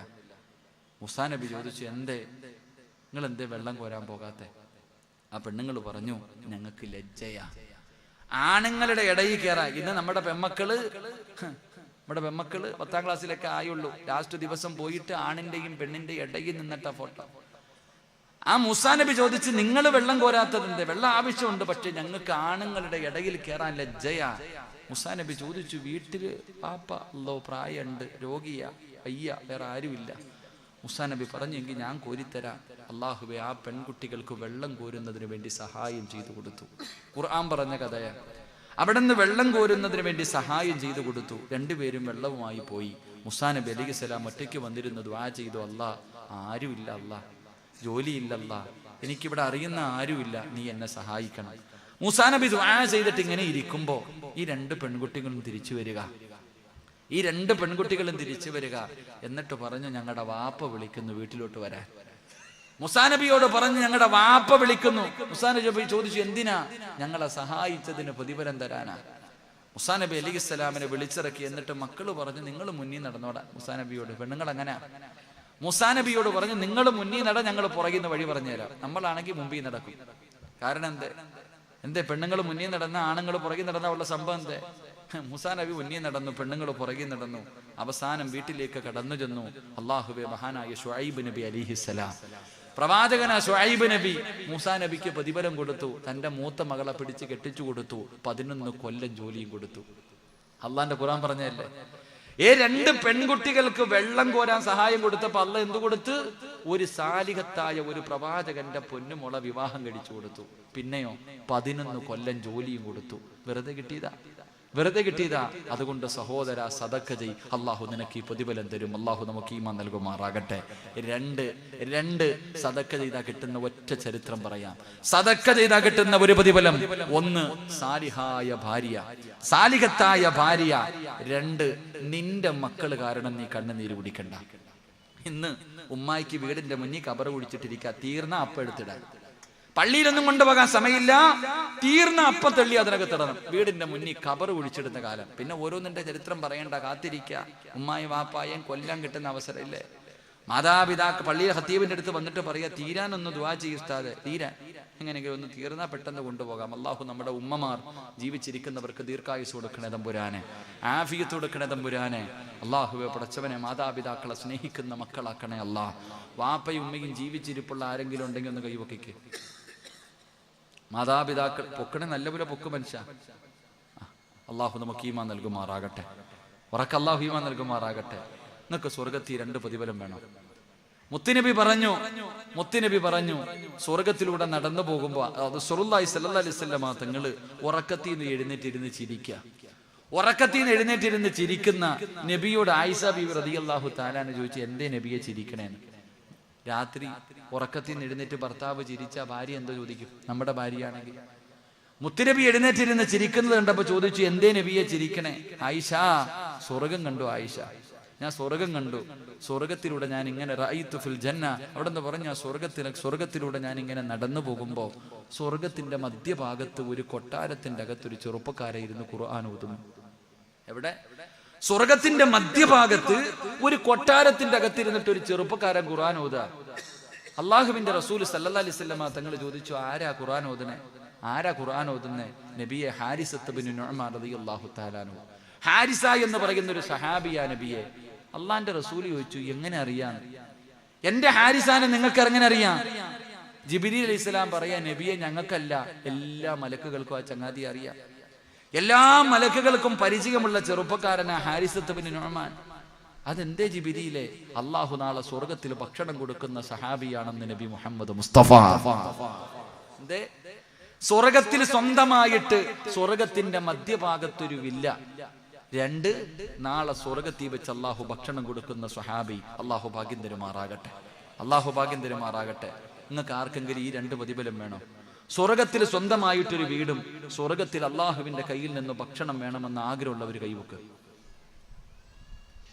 മൂസാ നബി ചോദിച്ചു, നിങ്ങൾ എന്തേ വെള്ളം കോരാൻ പോകാത്തെ? ആ പെണ്ണുങ്ങൾ പറഞ്ഞു, ഞങ്ങൾക്ക് ലജ്ജയാ ആണുങ്ങളുടെ ഇടയിൽ കയറാ. ഇന്ന് നമ്മുടെ പെമ്മക്കള് 10ാം ക്ലാസ്സിലൊക്കെ ആയുള്ളൂ. ലാസ്റ്റ് ദിവസം പോയിട്ട് ആണിന്റെയും പെണ്ണിന്റെയും ഇടയിൽ നിന്നിട്ട ഫോട്ടോ. ആ മൂസാ നബി ചോദിച്ച്, നിങ്ങൾ വെള്ളം കോരാത്തതിന്റെ? വെള്ളം ആവശ്യമുണ്ട്, പക്ഷെ ഞങ്ങൾക്ക് ആണുങ്ങളുടെ ഇടയിൽ കയറാൻ ലജ്ജയാ. മൂസാ നബി ചോദിച്ചു, വീട്ടില് പാപ്പ പ്രായമുണ്ട്, രോഗിയാ, അയ്യ, വേറെ ആരുമില്ല. മൂസാ നബി പറഞ്ഞു, എങ്കിൽ ഞാൻ കോരിത്തരാം. അള്ളാഹുവേ, ആ പെൺകുട്ടികൾക്ക് വെള്ളം കോരുന്നതിന് വേണ്ടി സഹായം ചെയ്തു കൊടുത്തു. ഖുർആൻ പറഞ്ഞ കഥയാ. അവിടെ നിന്ന് വെള്ളം കോരുന്നതിന് വേണ്ടി സഹായം ചെയ്തു കൊടുത്തു. 2 പേരും വെള്ളവുമായി പോയി. മൂസാ നബി അലൈഹിസ്സലാം ഒറ്റയ്ക്ക് വന്നിരുന്നു, ദുആ ചെയ്തു, അല്ലാ, ആരുമില്ല, അല്ലാ, ജോലിയില്ലല്ല, എനിക്കിവിടെ അറിയുന്ന ആരുമില്ല, നീ എന്നെ സഹായിക്കണം. മൂസാ നബി ദുആ ചെയ്തിട്ട് ഇങ്ങനെ ഇരിക്കുമ്പോ ഈ 2 പെൺകുട്ടികളും തിരിച്ചു വരിക. ഈ 2 പെൺകുട്ടികളും തിരിച്ചു വരിക. എന്നിട്ട് പറഞ്ഞു, ഞങ്ങളുടെ വാപ്പ വിളിക്കുന്നു, വീട്ടിലോട്ട് വരാൻ. മൂസാ നബിയോട് പറഞ്ഞു, ഞങ്ങളുടെ വാപ്പ വിളിക്കുന്നു. മൂസാ നബി ചോദിച്ചു, എന്തിനാ? ഞങ്ങളെ സഹായിച്ചതിന് പ്രതിഫലം തരാനാ. മൂസാ നബി അലൈഹിസ്സലാമിനെ വിളിച്ചിറക്കി. എന്നിട്ട് മക്കള് പറഞ്ഞു, നിങ്ങൾ മുന്നിൽ നടന്നോടാ. മൂസാ നബിയോട്, പെണ്ണുങ്ങൾ അങ്ങനെ മൂസാ നബിയോട് പറഞ്ഞു, നിങ്ങൾ മുന്നിൽ നട, ഞങ്ങൾ പുറകിൽ നിന്ന് വഴി പറഞ്ഞുതരാം. നമ്മളാണെങ്കിൽ മുമ്പിൽ നടക്കും. കാരണം എന്തേ പെണ്ണുങ്ങൾ മുന്നിൽ നടന്ന ആണുങ്ങൾ പുറകിൽ നടന്ന ഉള്ള സംഭവം എന്തേ? മൂസാ നബി മുന്നിൽ നടന്നു, പെണ്ണുങ്ങൾ പുറകിൽ നടന്നു. അവസാനം വീട്ടിലേക്ക് കടന്നു ചെന്നു. അള്ളാഹുവേ, മഹാനായ ശുഐബ് നബി അലൈഹിസ്സലാം, പ്രവാചകനായ ശുഐബ് നബി മൂസാ നബിക്ക് പ്രതിഫലം കൊടുത്തു. തന്റെ മൂത്ത മകളെ പിടിച്ച് കെട്ടിച്ചു കൊടുത്തു. 11 കൊല്ലം ജോലിയും കൊടുത്തു. അള്ളാന്റെ ഖുർആൻ പറഞ്ഞല്ലേ, 2 പെൺകുട്ടികൾക്ക് വെള്ളം കോരാൻ സഹായം കൊടുത്തപ്പോ അള്ളാഹ് എന്തു കൊടുത്ത്? ഒരു സാലിഹത്തായ ഒരു പ്രവാചകന്റെ പൊന്നുമോളെ വിവാഹം കഴിച്ചു കൊടുത്തു. പിന്നെയോ 11 കൊല്ലം ജോലിയും കൊടുത്തു. വെറുതെ കിട്ടിയതാ. അതുകൊണ്ട് സഹോദര, സദക്ക ചെയ്, അള്ളാഹു നിനക്ക് ഈ പ്രതിഫലം തരും. അള്ളാഹു നമുക്ക് ഈമാൻ നൽകുമാറാകട്ടെ. 2 സദക്ക ചെയ്താ കിട്ടുന്ന ഒറ്റ ചരിത്രം പറയാം. സദക്ക ചെയ്താ കിട്ടുന്ന ഒരു പ്രതിഫലം: 1 സാലിഹത്തായ ഭാര്യ. 2 നിന്റെ മക്കള് കാരണം നീ കണ്ണുനീര് കുടിക്കണ്ട. ഇന്ന് ഉമ്മായിക്ക് വീടിന്റെ മുന്നിൽ കബറ് കുടിച്ചിട്ടിരിക്കുക, തീർന്ന അപ്പം എടുത്തിടാൻ. പള്ളിയിലൊന്നും കൊണ്ടുപോകാൻ സമയമില്ല, തീർന്ന അപ്പം തള്ളി അതിനകത്തിടണം. വീടിന്റെ മുന്നിൽ കബറ് കുഴിച്ചിടുന്ന കാലം. പിന്നെ ഓരോന്നിന്റെ ചരിത്രം പറയണ്ട, കാത്തിരിക്കുക. ഉമ്മായും വാപ്പായും കൊല്ലാൻ കിട്ടുന്ന അവസരമില്ലേ? മാതാപിതാക്കൾ പള്ളിയിലെ ഖത്തീബിന്റെ അടുത്ത് വന്നിട്ട് പറയാ, തീരാനൊന്ന് ദുആ ചെയ്യിസ്താതെ, തീരാൻ എങ്ങനെയെങ്കിലും ഒന്ന് തീർന്നാൽ പെട്ടെന്ന് കൊണ്ടുപോകാം. അള്ളാഹു നമ്മുടെ ഉമ്മമാർ ജീവിച്ചിരിക്കുന്നവർക്ക് ദീർഘായുസ് കൊടുക്കണേ തമ്പുരാനെ, ആഫിയത്ത് കൊടുക്കണേ തമ്പുരാനെ. അള്ളാഹുവെ പടച്ചവനെ, മാതാപിതാക്കളെ സ്നേഹിക്കുന്ന മക്കളാക്കണേ അല്ലാ. വാപ്പയും ഉമ്മയും ജീവിച്ചിരിപ്പുള്ള ആരെങ്കിലും ഉണ്ടെങ്കിൽ ഒന്ന് കൈവക്കിക്ക്. മാതാപിതാക്കൾ പൊക്കണേ, നല്ലപോലെ പൊക്ക് മനുഷ്യ. അള്ളാഹു നമുക്ക് ഈമാൻ നൽകുമാറാകട്ടെ. ഉറക്ക അള്ളാഹു ഈമാൻ നൽകുമാറാകട്ടെ. നിങ്ങൾക്ക് സ്വർഗത്തിൽ 2 പ്രതിഫലം വേണം. മുത്തുനബി പറഞ്ഞു സ്വർഗത്തിലൂടെ നടന്നു പോകുമ്പോ അത് റസൂലുള്ളാഹി സ്വല്ലല്ലാഹി അലൈഹി വസല്ലമ തങ്ങള് ഉറക്കത്തിൽ നിന്ന് എഴുന്നേറ്റിരുന്ന് ചിരിക്കുന്ന നബിയോട് ആയിഷ ബീവി റളിയല്ലാഹു തആല ചോദിച്ചു, എന്തേ നബിയെ ചിരിക്കണേന്ന്. രാത്രി ഉറക്കത്തിൽ നിന്ന് എഴുന്നേറ്റ് ഭർത്താവ് ചിരിച്ച ഭാര്യ എന്തോ ചോദിക്കും? നമ്മുടെ ഭാര്യയാണെങ്കിൽ. മുത്തുനബി എഴുന്നേറ്റിരുന്ന് ചിരിക്കുന്നത് കണ്ടപ്പോ ചോദിച്ചു, എന്തേ നബിയെ ചിരിക്കണേ? ആയിഷ, സ്വർഗം കണ്ടു ആയിഷ, ഞാൻ സ്വർഗം കണ്ടു. സ്വർഗത്തിലൂടെ ഞാൻ ഇങ്ങനെ റഅയ്തു ഫിൽ ജന്ന, അവിടെ നിന്ന് പറഞ്ഞ സ്വർഗത്തിലൂടെ ഞാൻ ഇങ്ങനെ നടന്നു പോകുമ്പോ സ്വർഗത്തിന്റെ മധ്യഭാഗത്ത് ഒരു കൊട്ടാരത്തിന്റെ അകത്തൊരു ചെറുപ്പക്കാരെ ഇരുന്ന് ഖുർആൻ ഓതുന്നു. എവിടെ? സ്വർഗത്തിന്റെ മധ്യഭാഗത്ത് ഒരു കൊട്ടാരത്തിന്റെ അകത്തിരുന്നിട്ട് ഒരു ചെറുപ്പക്കാരൻ ഖുർആൻ ഓതുക. അള്ളാഹുവിന്റെ റസൂൽ സല്ലല്ലാഹി അലൈഹി വസല്ലമ തങ്ങൾ ചോദിച്ചു, ആരാ ഖുർആൻ ഓതുന്നേ? നബിയെ, ഹാരിസത്ത് ബിൻ നുഅ്മാൻ റളിയല്ലാഹു തആല അൻഹു. ഹാരിസ എന്ന് പറയുന്ന ഒരു സഹാബിയാ നബിയെ. അള്ളാന്റെ റസൂൽ ചോദിച്ചു, എങ്ങനെ അറിയാം? എന്റെ ഹാരിസാനെ നിങ്ങൾക്ക് എങ്ങനെ അറിയാം? ജിബ്രീൽ അലൈഹിസ്സലാം പറയാ, നബിയെ, ഞങ്ങൾക്കല്ല, എല്ലാ മലക്കുകൾക്കും ആ ചങ്ങാതി അറിയാം. എല്ലാ മലക്കുകൾക്കും പരിചയമുള്ള ചെറുപ്പക്കാരനാ ഹാരിസത്ത് ബിൻ നുഅ്മാൻ. അതെന്തേ ജിബ്രീലേ? അള്ളാഹു നാളെ സ്വർഗത്തിൽ ഭക്ഷണം കൊടുക്കുന്ന സഹാബിയാണെന്ന് നബി മുഹമ്മദ് മുസ്തഫ. എന്തേ? സ്വർഗത്തിൽ സ്വന്തമായിട്ട് സ്വർഗത്തിന്റെ മധ്യഭാഗത്തൊരു വില്ല. 2, നാളെ സ്വർഗത്തിൽ വെച്ച് അള്ളാഹു ഭക്ഷണം കൊടുക്കുന്ന സ്വഹാബി. അള്ളാഹു ഭാഗ്യം തരുമാറാകട്ടെ. നിങ്ങൾക്ക് ആർക്കെങ്കിലും ഈ 2 പ്രതിഫലം വേണോ? സ്വർഗത്തിൽ സ്വന്തമായിട്ടൊരു വീടും സ്വർഗത്തിൽ അള്ളാഹുവിന്റെ കയ്യിൽ നിന്ന് ഭക്ഷണം വേണമെന്ന് ആഗ്രഹമുള്ളവർ കൈവക്ക്.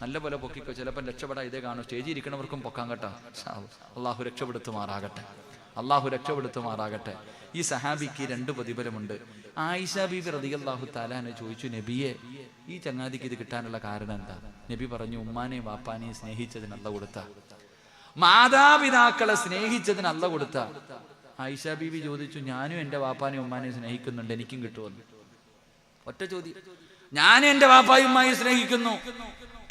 നല്ല പോലെ പൊക്കിക്കോ. ചിലപ്പോൾ രക്ഷപ്പെടാൻ ഇതേ കാണും. സ്റ്റേജിൽ ഇരിക്കണവർക്കും പൊക്കാൻ കേട്ടോ. അള്ളാഹു രക്ഷപ്പെടുത്തുമാറാകട്ടെ. ഈ സഹാബിക്ക് 2 പ്രതിഫലമുണ്ട്. ആയിഷ ബീബി റളിയല്ലാഹു തആല ചോദിച്ചു, നബിയെ, ഈ ചങ്ങാതിക്ക് ഇത് കിട്ടാനുള്ള കാരണം എന്താ? നബി പറഞ്ഞു, ഉമ്മാനെയും വാപ്പാനെയും സ്നേഹിച്ചതിന് അല്ലാഹു കൊടുത്ത, മാതാപിതാക്കളെ സ്നേഹിച്ചതിന് അല്ലാഹു കൊടുത്ത. ആയിഷ ബീബി ചോദിച്ചു, ഞാനും എന്റെ വാപ്പാനെയും ഉമ്മാനെയും സ്നേഹിക്കുന്നുണ്ട്, എനിക്കും കിട്ടുമെന്ന്. ഒറ്റ ചോദ്യം. ഞാനും എന്റെ വാപ്പായും ഉമ്മായും സ്നേഹിക്കുന്നു,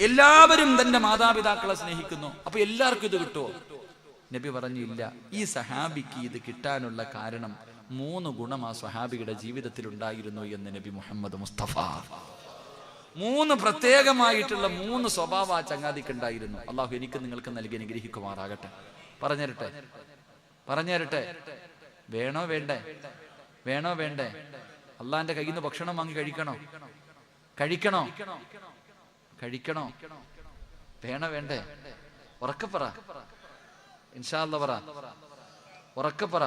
എല്ലാവരും തന്റെ മാതാപിതാക്കളെ സ്നേഹിക്കുന്നു, അപ്പൊ എല്ലാവർക്കും ഇത് കിട്ടുമോ? നബി പറഞ്ഞു, ഇല്ല. ഈ സഹാബിക്ക് ഇത് കിട്ടാനുള്ള കാരണം 3 ഗുണം ആ സഹാബിയുടെ ജീവിതത്തിൽ ഉണ്ടായിരുന്നു എന്ന് നബി മുഹമ്മദ് മുസ്തഫ. 3 പ്രത്യേകമായിട്ടുള്ള 3 സ്വഭാവ ആ ചങ്ങാതിക്ക് ഉണ്ടായിരുന്നു. അള്ളാഹു എനിക്ക് നിങ്ങൾക്ക് നൽകി അനുഗ്രഹിക്കുമാറാകട്ടെ. പറഞ്ഞുതരട്ടെ. വേണോ വേണ്ടേ? അള്ളാന്റെ കയ്യിൽ നിന്ന് ഭക്ഷണം വാങ്ങി കഴിക്കണോ? വേണോ വേണ്ടേ? ഉറക്കെ പറ. ഇൻഷാ അല്ലാഹ് പറ. ഉറക്കെ പറ.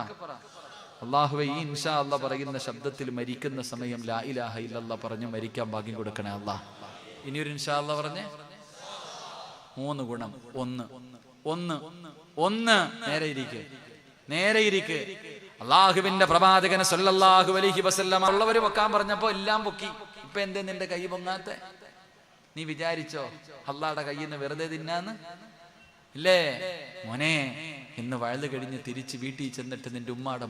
അല്ലാഹുവേ, ഈ ഇൻഷാ അല്ലാഹ് പറയുന്ന ശബ്ദത്തിൽ മരിക്കുന്ന സമയം ലാ ഇലാഹ ഇല്ലല്ലാഹ് പറഞ്ഞു മരിക്കാൻ ഭാഗ്യം കൊടുക്കണേ അല്ലാഹ്. ഇനിയൊരു ഇൻഷാ അല്ലാഹ് പറഞ്ഞേ. 3 ഗുണം. ഒന്ന് നേരെ ഇരിക്ക്. അല്ലാഹുവിന്റെ പ്രവാചകൻ സല്ലല്ലാഹു അലൈഹി വസല്ലം ഉള്ളവര് പൊക്കാൻ പറഞ്ഞപ്പോ എല്ലാം പൊക്കി. ഇപ്പൊ എന്തേ നിന്റെ കൈ പൊങ്ങാത്തെ? നീ വിചാരിച്ചോ അല്ലാഹുടെ കയ്യിൽ നിന്ന് വെറുതെ തിന്നാന്ന്? ഇല്ലേ മോനെ, ഇന്ന് വഴുത് കഴിഞ്ഞ് തിരിച്ച് വീട്ടിൽ ചെന്നിട്ട് നിന്റെ ഉമ്മാടെ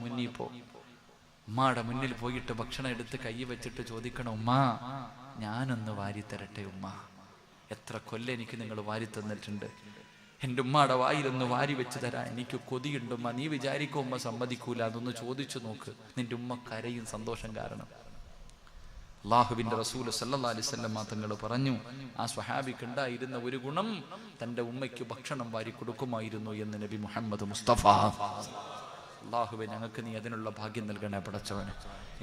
മുന്നിൽ പോയിട്ട് ഭക്ഷണം എടുത്ത് കൈ വെച്ചിട്ട് ചോദിക്കണം, ഉമ്മാ, ഞാനൊന്ന് വാരിത്തരട്ടെ ഉമ്മ. എത്ര കൊല്ലം എനിക്ക് നിങ്ങൾ വാരി തന്നിട്ടുണ്ട്. എൻ്റെ ഉമ്മാടെ വായിലൊന്ന് വാരി വെച്ച് തരാൻ എനിക്ക് കൊതിയുണ്ടുമ്മ. നീ വിചാരിക്കും ഉമ്മ സമ്മതിക്കൂല, അതൊന്ന് ചോദിച്ചു നോക്ക്. നിന്റെ ഉമ്മ കരയും സന്തോഷം കാരണം. അല്ലാഹുവിന്റെ റസൂൽ സല്ലല്ലാഹു അലൈഹി വസല്ലം തങ്ങൾ പറഞ്ഞു, ആ സ്വഹാബിക്ക് ഉണ്ടായിരുന്ന ഒരു ഗുണം, തന്റെ ഉമ്മയ്ക്ക് ഭക്ഷണം വാരി കൊടുക്കുമായിരുന്നു എന്ന് നബി മുഹമ്മദ് മുസ്തഫ. അല്ലാഹുവേ, ഞങ്ങൾക്ക് നീ അതിനുള്ള ഭാഗ്യം നൽകണേ പടച്ചവനെ.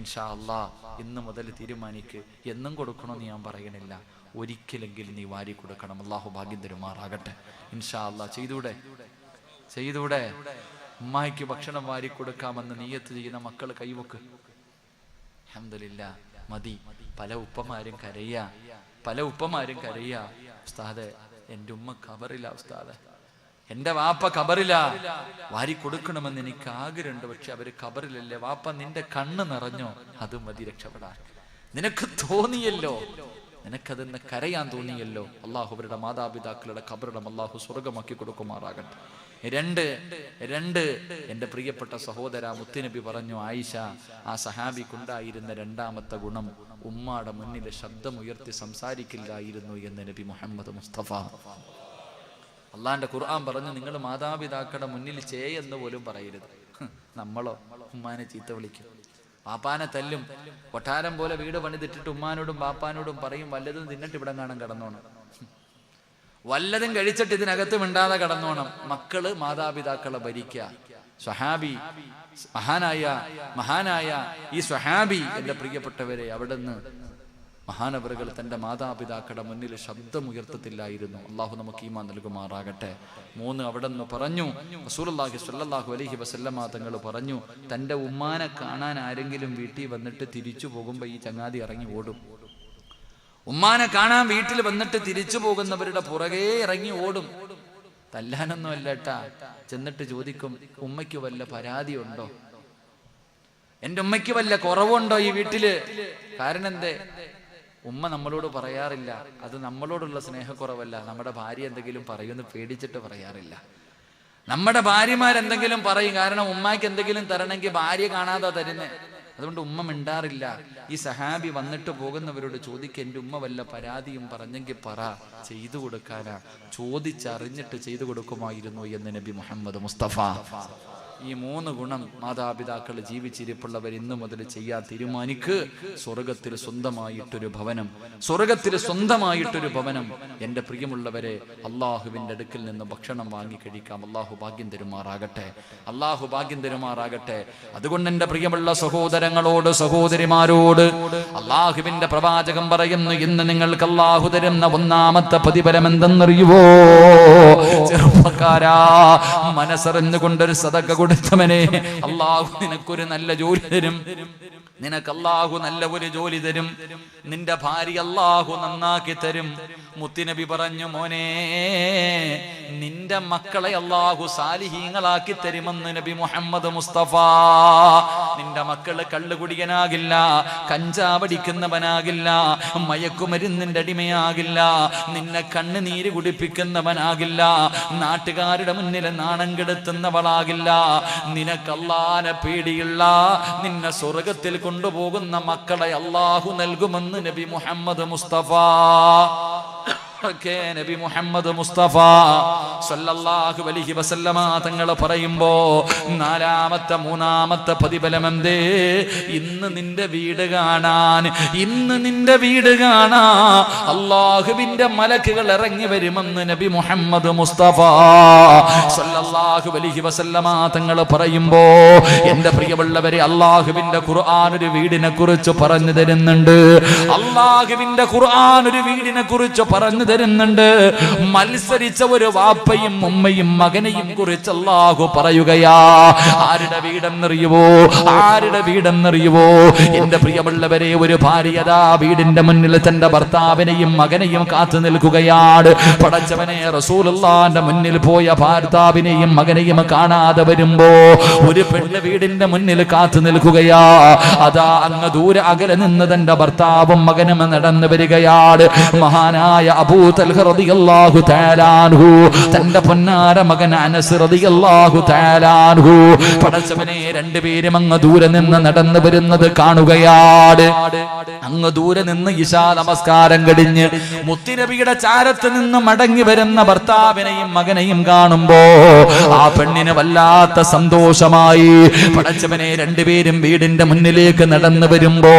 ഇൻഷാ അല്ലാഹ് ഇന്ന് മുതൽ തീരുമാനിക്ക്. എന്നും കൊടുക്കണമെന്ന് ഞാൻ പറയണില്ല, ഒരിക്കലെങ്കിലും നീ വാരി കൊടുക്കണം. അല്ലാഹു ഭാഗ്യം തരുമാറാകട്ടെ. ഇൻഷാ അല്ലാഹ് ചെയ്തൂടെ? ഉമ്മായിക്ക് ഭക്ഷണം വാരി കൊടുക്കാമെന്ന് നിയ്യത്ത് ചെയ്യുന്ന മക്കൾ കൈവക്ക്. അൽഹംദുലില്ലാഹ്. മതി. പല ഉപ്പമാരും കരയാ. ഉസ്താദെ, എൻ്റെ ഉമ്മ ഖബറില, ഉസ്താദെ, എൻ്റെ വാപ്പ ഖബറില, വാരി കൊടുക്കണമെന്ന് എനിക്ക് ആഗ്രഹമുണ്ട്, പക്ഷെ അവര് ഖബറിലല്ലേ. വാപ്പ, നിന്റെ കണ്ണ് നിറഞ്ഞോ? അത് മതി രക്ഷപ്പെടാൻ. നിനക്ക് തോന്നിയല്ലോ, നിനക്കതെന്ന് കരയാൻ തോന്നിയല്ലോ. അള്ളാഹു അവരുടെ മാതാപിതാക്കളുടെ ഖബറിടം അള്ളാഹു സ്വർഗമാക്കി കൊടുക്കുമാറാകട്ടെ. 2 എൻ്റെ പ്രിയപ്പെട്ട സഹോദര, മുത്തുനബി പറഞ്ഞു, ആയിഷ, ആ സഹാബിക്കുണ്ടായിരുന്ന 2ാമത്തെ ഗുണം, ഉമ്മാടെ മുന്നിൽ ശബ്ദമുയർത്തി സംസാരിക്കില്ലായിരുന്നു എന്ന് നബി മുഹമ്മദ് മുസ്തഫ. അള്ളാന്റെ ഖുർആൻ പറഞ്ഞു, നിങ്ങൾ മാതാപിതാക്കളുടെ മുന്നിൽ എന്ന് പോലും പറയരുത്. നമ്മളോ ഉമ്മാനെ ചീത്ത വിളിക്കും, പാപ്പാനെ തല്ലും. കൊട്ടാരം പോലെ വീട് പണിതിട്ടിട്ട് ഉമ്മാനോടും പാപ്പാനോടും പറയും, വല്ലതും തിന്നിട്ട് ഇവിടെ കാണാൻ കടന്നോണം. വല്ലതും കഴിച്ചിട്ട് ഇതിനകത്ത് മിണ്ടാതെ കടന്നോണം. മക്കള് മാതാപിതാക്കളെ ഭരിക്കുക. സ്വഹാബി മഹാനായ ഈ സ്വഹാബി, എന്റെ പ്രിയപ്പെട്ടവരെ, അവിടുന്ന് മഹാനവറുകൾ തന്റെ മാതാപിതാക്കളുടെ മുന്നിൽ ശബ്ദമുയർത്തത്തില്ലായിരുന്നു. അള്ളാഹു നമുക്ക് ഈമാൻ നൽകുമാറാകട്ടെ. 3 അവിടെ നിന്ന് പറഞ്ഞു. റസൂലുള്ളാഹി സ്വല്ലല്ലാഹു അലൈഹി വസല്ലമ തങ്ങൾ പറഞ്ഞു, തന്റെ ഉമ്മാനെ കാണാൻ ആരെങ്കിലും വീട്ടിൽ വന്നിട്ട് തിരിച്ചു പോകുമ്പോ ഈ ചങ്ങാതി ഇറങ്ങി ഓടും. ഉമ്മാനെ കാണാൻ വീട്ടിൽ വന്നിട്ട് തിരിച്ചു പോകുന്നവരുടെ പുറകെ ഇറങ്ങി ഓടും. തല്ലാനൊന്നും അല്ലട്ടാ. ചെന്നിട്ട് ചോദിക്കും, ഉമ്മയ്ക്ക് വല്ല പരാതിയുണ്ടോ? എന്റെ ഉമ്മയ്ക്ക് വല്ല കുറവുണ്ടോ ഈ വീട്ടില്? കാരണം എന്തേ? ഉമ്മ നമ്മളോട് പറയാറില്ല. അത് നമ്മളോടുള്ള സ്നേഹക്കുറവല്ല, നമ്മുടെ ഭാര്യ എന്തെങ്കിലും പറയുമെന്ന് പേടിച്ചിട്ട് പറയാറില്ല. നമ്മുടെ ഭാര്യമാരെന്തെങ്കിലും പറയും. കാരണം ഉമ്മയ്ക്ക് എന്തെങ്കിലും തരണമെങ്കിൽ ഭാര്യ കാണാതെ തരുന്നേ. അതുകൊണ്ട് ഉമ്മ മിണ്ടാറില്ല. ഈ സഹാബി വന്നിട്ട് പോകുന്നവരോട് ചോദിക്കുക, എൻ്റെ ഉമ്മ വല്ല പരാതിയും പറഞ്ഞെങ്കിൽ പറ, ചെയ്തു കൊടുക്കാനാ. ചോദിച്ചറിഞ്ഞിട്ട് ചെയ്തു കൊടുക്കുമായിരുന്നു എന്ന് നബി മുഹമ്മദ് മുസ്തഫ. ഈ 3 ഗുണം മാതാപിതാക്കൾ ജീവിച്ചിരിപ്പുള്ളവർ ഇന്നു മുതൽ ചെയ്യാൻ തീരുമാനിക്ക്. സ്വർഗത്തിൽ സ്വന്തമായിട്ടൊരു ഭവനം, സ്വർഗത്തിൽ സ്വന്തമായിട്ടൊരു ഭവനം. എൻ്റെ പ്രിയമുള്ളവരെ, അള്ളാഹുവിൻ്റെ അടുക്കിൽ നിന്ന് ഭക്ഷണം വാങ്ങി കഴിക്കാം. അള്ളാഹു ഭാഗ്യം തരുമാറാകട്ടെ. അള്ളാഹു ഭാഗ്യം തരുമാറാകട്ടെ. അതുകൊണ്ട് എൻ്റെ പ്രിയമുള്ള സഹോദരങ്ങളോട്, സഹോദരിമാരോട് അള്ളാഹുവിൻ്റെ പ്രവാചകം പറയുന്നു, ഇന്ന് നിങ്ങൾക്ക് അള്ളാഹു തരുന്ന 1ാമത്തെ പ്രതിഫലം എന്തെന്നറിയുവോ? ചെറുപ്പക്കാരാ, മനസ്സറിഞ്ഞുകൊണ്ടൊരു സദഖ കൊടുത്തവനെ അള്ളാഹു നിനക്കൊരു നല്ല ജോലി തരും. നിനക്ക് അള്ളാഹു നല്ല ഒരു ജോലി തരും. നിന്റെ ഭാര്യ അള്ളാഹു നന്നാക്കി തരും. മുത്തുനബി പറഞ്ഞു, മോനെ, നിന്റെ മക്കളെ അള്ളാഹു സാലിഹീങ്ങളാക്കി തരുമെന്ന് നബി മുഹമ്മദ് മുസ്തഫ. നിന്റെ മക്കള് കള്ളുകുടിയനാകില്ല, കഞ്ചാവടിക്കുന്നവനാകില്ല, മയക്കുമരുന്നിന്റെ അടിമയാകില്ല, നിന്നെ കണ്ണുനീര് കുടിപ്പിക്കുന്നവനാകില്ല, നാട്ടുകാരുടെ മുന്നിൽ നാണം കെടുത്തുന്നവളാകില്ല. നിനക്ക് അള്ളാനെ പേടിയുള്ള, നിന്നെ സ്വർഗത്തിൽ കൊണ്ടുപോകുന്ന മക്കളെ അള്ളാഹു നൽകുമെന്ന് നബി മുഹമ്മദ് മുസ്തഫ. നബി മുഹമ്മദ് മുസ്തഫ സല്ലല്ലാഹു അലൈഹി വസല്ലമ തങ്ങൾ പറയുമ്പോ 3ാമത്തെ പ്രതിഫലം എന്തേ? ഇന്ന് നിന്റെ വീട് കാണാൻ, ഇന്ന് നിന്റെ വീട് കാണാ അള്ളാഹുവിന്റെ മലക്കുകൾ ഇറങ്ങി വരുമെന്ന് നബി മുഹമ്മദ് മുസ്തഫ സല്ലല്ലാഹു അലൈഹി വസല്ലമ തങ്ങൾ പറയുമ്പോ, എന്റെ പ്രിയമുള്ളവരെ, അള്ളാഹുവിന്റെ ഖുർആൻ ഒരു വീടിനെ കുറിച്ച് പറഞ്ഞു തരുന്നുണ്ട്. അള്ളാഹുവിന്റെ ഖുർആൻ ഒരു വീടിനെ കുറിച്ച് പറഞ്ഞു തരുന്നുണ്ട്. മത്സരിച്ച ഒരു വാപ്പയും ഉമ്മയും മകനെയും കുറിച്ച് അല്ലാഹു പറയുകയാ. ആരുടെ വീടെന്നറിയുവോ? ആരുടെ വീടെന്നറിയുവോ? എന്റെ പ്രിയമുള്ളവരെ, ഒരു ഭാര്യതാ വീടിന്റെ മുന്നിൽ തന്റെ ഭർത്താവിനെയും മകനെയും കാത്തു നിൽക്കുകയാണ്. പടച്ചവനെ, റസൂലുള്ളാഹിന്റെ മുന്നിൽ പോയ ഭർത്താവിനെയും മകനെയും കാണാതെ വരുമ്പോ ഒരു പെണ്ണ് വീടിന്റെ മുന്നിൽ കാത്തു നിൽക്കുകയാ. അതാ അങ്ങ് ദൂരെ അകലെ നിന്ന് തന്റെ ഭർത്താവും മകനും നടന്നു വരികയാണ്. മഹാനായ അബൂ തൽഹ റളിയല്ലാഹു തആല അൻഹു തന്റെ പൊന്നാര മകൻ അനസ് റളിയല്ലാഹു തആല അൻഹു, പടച്ചവനെ, രണ്ടുപേരും അങ്ങ് ദൂരെ നിന്ന് നടന്നു വരുന്നത് കാണുകയാണ്. അങ്ങ് ദൂരെ നിന്ന് ഇശാ നമസ്കാരം കഴിഞ്ഞ് മുത്തുനബിയുടെ ചാരത്ത് നിന്ന് മടങ്ങി വരുന്ന ഭർത്താവിനെയും മകനെയും കാണുമ്പോ ആ പെണ്ണിന് വല്ലാത്ത സന്തോഷമായി. പടച്ചവനെ, രണ്ടുപേരും വീടിന്റെ മുന്നിലേക്ക് നടന്നു വരുമ്പോ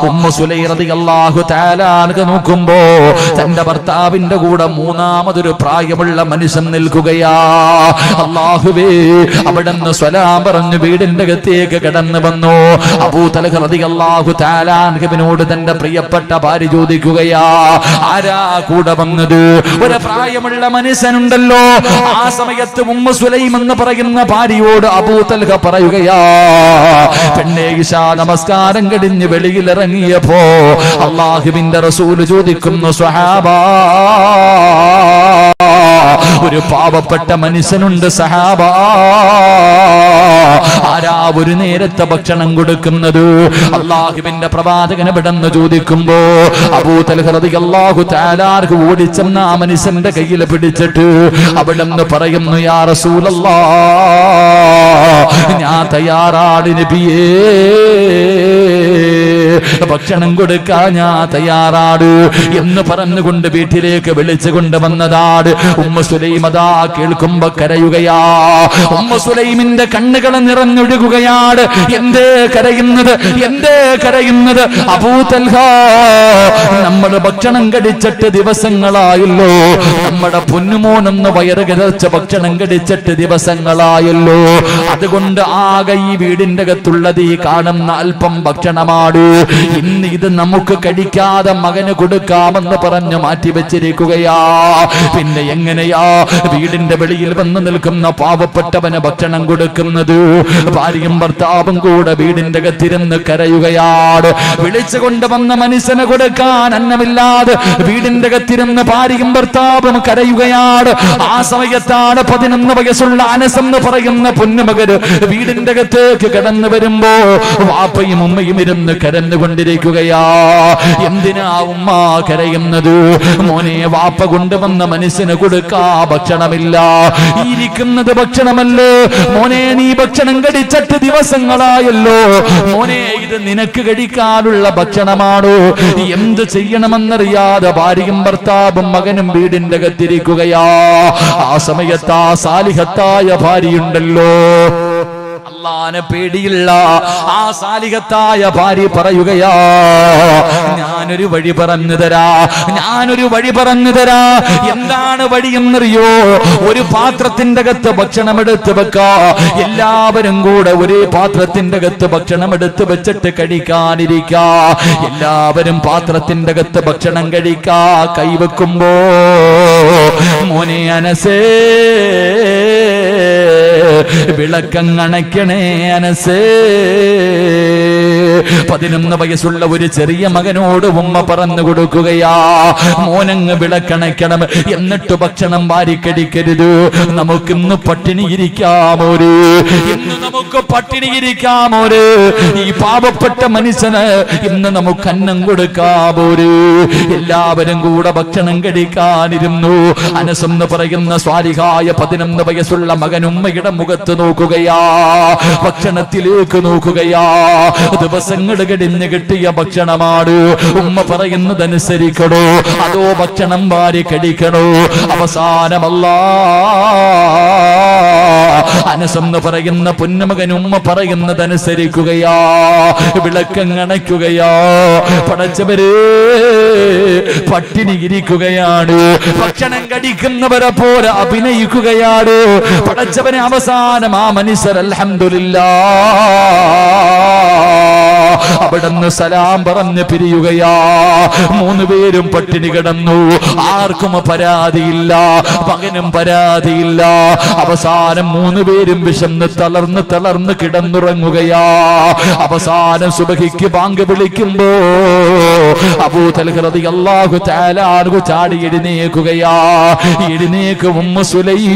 ഉമ്മു സുലൈ റളിയല്ലാഹു തആല അൻഹ നോക്കുമ്പോ തന്റെ ഭർത്താവിന്റെ കൂടെ 3ാമതൊരു പ്രായമുള്ള മനുഷ്യൻ നിൽക്കുകയാ. അല്ലാഹുവേ, അവിടുന്ന് സ്വലാം പറഞ്ഞു വീടിന്റെ അകത്തേക്ക് കടന്നു വന്നു. അബൂ തൽഹ റളിയല്ലാഹു തആല അൻഹുവിനോട് തന്റെ പ്രിയപ്പെട്ട ഭാര്യ ചോദിക്കുകയാ, ആരാ കൂടെ വന്നത്? ഒരു പ്രായമുള്ള മനുഷ്യനുണ്ടല്ലോ. ആ സമയത്ത് ഉമ്മു സുലൈം എന്ന് പറയുന്ന ഭാര്യയോട് അബൂ തൽഹ പറയുകയാ, പെണ്ണേ, ഇശാ നമസ്കാരം കഴിഞ്ഞ് വെളിയിലിറങ്ങിയപ്പോ അല്ലാഹുവിന്റെ റസൂൽ ചോദിക്കുന്നു, സ്വഹാബാ, ഒരു പാവപ്പെട്ട മനുഷ്യനുണ്ട് സഹാബാ, ആരാ ഒരു നേരത്തെ ഭക്ഷണം കൊടുക്കുന്നത്? അല്ലാഹുവിന്റെ പ്രവാചകനെ വിടന്ന് ചോദിക്കുമ്പോ അബൂ തൽഹ റളിയല്ലാഹു തആല അൻഹു ഓടിച്ചെന്ന ആ മനുഷ്യന്റെ കയ്യിൽ പിടിച്ചിട്ട് അവിടെന്ന് പറയുന്നു, യാ റസൂലല്ലാഹ്, ഞാൻ തയ്യാറാണ് നബിയേ. ഭക്ഷണം കൊടുക്കാൻ ഞാൻ തയ്യാറാണ് എന്ന് പറഞ്ഞുകൊണ്ട് വീട്ടിലേക്ക് വിളിച്ചു കൊണ്ടുവന്നതാണ്. ഉമ്മ സുലൈം അതാ കേൾക്കുമ്പോ കരയുകയാ. ഉമ്മ സുലൈമിന്റെ കണ്ണുകൾ നിറഞ്ഞൊഴുകുകയാണ്. എന്തേ കരയുന്നത്? എന്തേ കരയുന്നത്? അബൂ തൽഹ, നമ്മൾ ഭക്ഷണം കഴിച്ചിട്ട് ദിവസങ്ങളായല്ലോ. നമ്മുടെ പൊന്നുമോനെന്ന് വയറ് കിടച്ച ഭക്ഷണം കഴിച്ചിട്ട് ദിവസങ്ങളായല്ലോ. അതുകൊണ്ട് ആകെ ഈ വീടിന്റെ അകത്തുള്ളത് ഈ കാണുന്ന അല്പം ഭക്ഷണമാണ്. ഇന്ന് ഇത് നമുക്ക് കഴിക്കാതെ മകന് കൊടുക്കാമെന്ന് പറഞ്ഞു മാറ്റിവെച്ചിരിക്കുകയാ. പിന്നെ എങ്ങനെയാ വീടിന്റെ വെളിയിൽ വന്ന് നിൽക്കുന്ന പാവപ്പെട്ടവന് ഭക്ഷണം കൊടുക്കുന്നത്? ഭാര്യയും ഭർത്താവും കൂടെ വീടിന്റെ അകത്തിരുന്ന് കരയുകയാണ്. വിളിച്ചു കൊണ്ടുവന്ന മനുഷ്യന് കൊടുക്കാൻ അന്നമില്ലാതെ വീടിന്റെ അകത്തിരുന്ന് ഭാര്യയും ഭർത്താവും കരയുകയാണ്. ആ സമയത്താണ് 11 വയസ്സുള്ള അനസ് എന്ന് പറയുന്ന പൊന്നുമകന് വീടിന്റെ അകത്തേക്ക് കടന്നു വരുമ്പോ വാപ്പയും ഉമ്മയും ഇരുന്ന് കരഞ്ഞുകൊണ്ടിരിക്കുകയാ. എന്തിനാ ഉമ്മ കരയുന്നത്? മോനെ, വാപ്പ കൊണ്ടുവന്ന മനുഷ്യന് കൊടുക്കാ ഭക്ഷണമില്ല. ഇരിക്കുന്നത് ഭക്ഷണമല്ലേ മോനെ, നീ ഭക്ഷണം കഴിച്ചിട്ട് ദിവസങ്ങളായല്ലോ മോനെ, ഇത് നിനക്ക് കഴിക്കാനുള്ള ഭക്ഷണമാണോ? എന്ത് ചെയ്യണമെന്നറിയാതെ ഭാര്യയും ഭർത്താവും മകനും വീടിന്റെ അകത്തിരിക്കുകയാ. ആ സമയത്ത് ആ സാലിഹത്തായ ഭാര്യയുണ്ടല്ലോ, അല്ലാഹുവിനെ പേടിയുള്ള ആ സാലിഹത്തായ ഭാര്യ പറയുകയാ, ഞാനൊരു വഴി പറഞ്ഞു തരാ, ഞാനൊരു വഴി പറഞ്ഞു തരാ. എന്താണ് വഴിയെന്നറിയോ? ഒരു പാത്രത്തിന്റെ അകത്ത് ഭക്ഷണം എടുത്ത് വെക്കാ. എല്ലാവരും കൂടെ ഒരേ പാത്രത്തിന്റെ അകത്ത് ഭക്ഷണം എടുത്ത് വെച്ചിട്ട് കഴിക്കാനിരിക്കാ. എല്ലാവരും പാത്രത്തിന്റെ അകത്ത് ഭക്ഷണം കഴിക്കാ. കൈവെക്കുമ്പോ മോനെ അനസേ, വിളക്കങ്ങണയ്ക്കണേ അനസേ. 11 വയസ്സുള്ള ഒരു ചെറിയ മകനോട് ഉമ്മ പറഞ്ഞു കൊടുക്കുകയാ, മോനങ്ങ് വിളക്കണയ്ക്കണം, എന്നിട്ട് ഭക്ഷണം വാരിക്കടിക്കരുത്. നമുക്കിന്ന് പട്ടിണി ഇരിക്കാമോര്, ഇന്ന് നമുക്ക് പട്ടിണി ഇരിക്കാമോര്. ഈ പാവപ്പെട്ട മനുഷ്യന് ഇന്ന് നമുക്ക് അന്നം കൊടുക്കാമോര്. എല്ലാവരും കൂടെ ഭക്ഷണം കഴിക്കാനിരുന്നു. അനസ് എന്ന് പറയുന്ന സ്വാലിഹായ 11 വയസ്സുള്ള മകൻ ഉമ്മയുടെ മുഖത്ത് നോക്കുകയാ, ഭക്ഷണത്തിലേക്ക് നോക്കുകയാ. ദിവസങ്ങൾ കഴിഞ്ഞ് കിട്ടിയ ഭക്ഷണമാണ്. ഉമ്മ പറയുന്നതനുസരിക്കണോ അതോ ഭക്ഷണം വാരി കഴിക്കണോ? അവസാനമല്ല അനസ് എന്ന് പറയുന്ന പൊന്നുമകൻ ഉമ്മ പറയുന്നതനുസരിക്കുകയാ, വിളക്കങ്ങണയ്ക്കുകയാ. പടച്ചവരെ, പട്ടിണി ഇരിക്കുകയാണ്, ഭക്ഷണം കഴിക്കുന്നവരെ പോലെ അഭിനയിക്കുകയാണ്. പടച്ചവനെ, അവസാനം ആ മനുഷ്യർ അൽഹംദുലില്ലാഹ് അവിടുന്ന് സലാം പറഞ്ഞ് പിരിയുകയാ. 3 പേരും പട്ടിണി കിടന്നു. ആർക്കും പരാതിയില്ല, മകനും പരാതിയില്ല. അവസാനം 3 പേരും വിശന്ന് തളർന്ന് കിടന്നുറങ്ങുകയാ. അവസാനം സുബഹിക്ക് ബാങ്ക് വിളിക്കുമ്പോ അബൂ തൽഹ റളിയല്ലാഹു തആല അൻഹു ചാടി എഴുന്നേൽക്കുകയാ. എഴുന്നേക്ക് ഉമ്മ സുലൈം,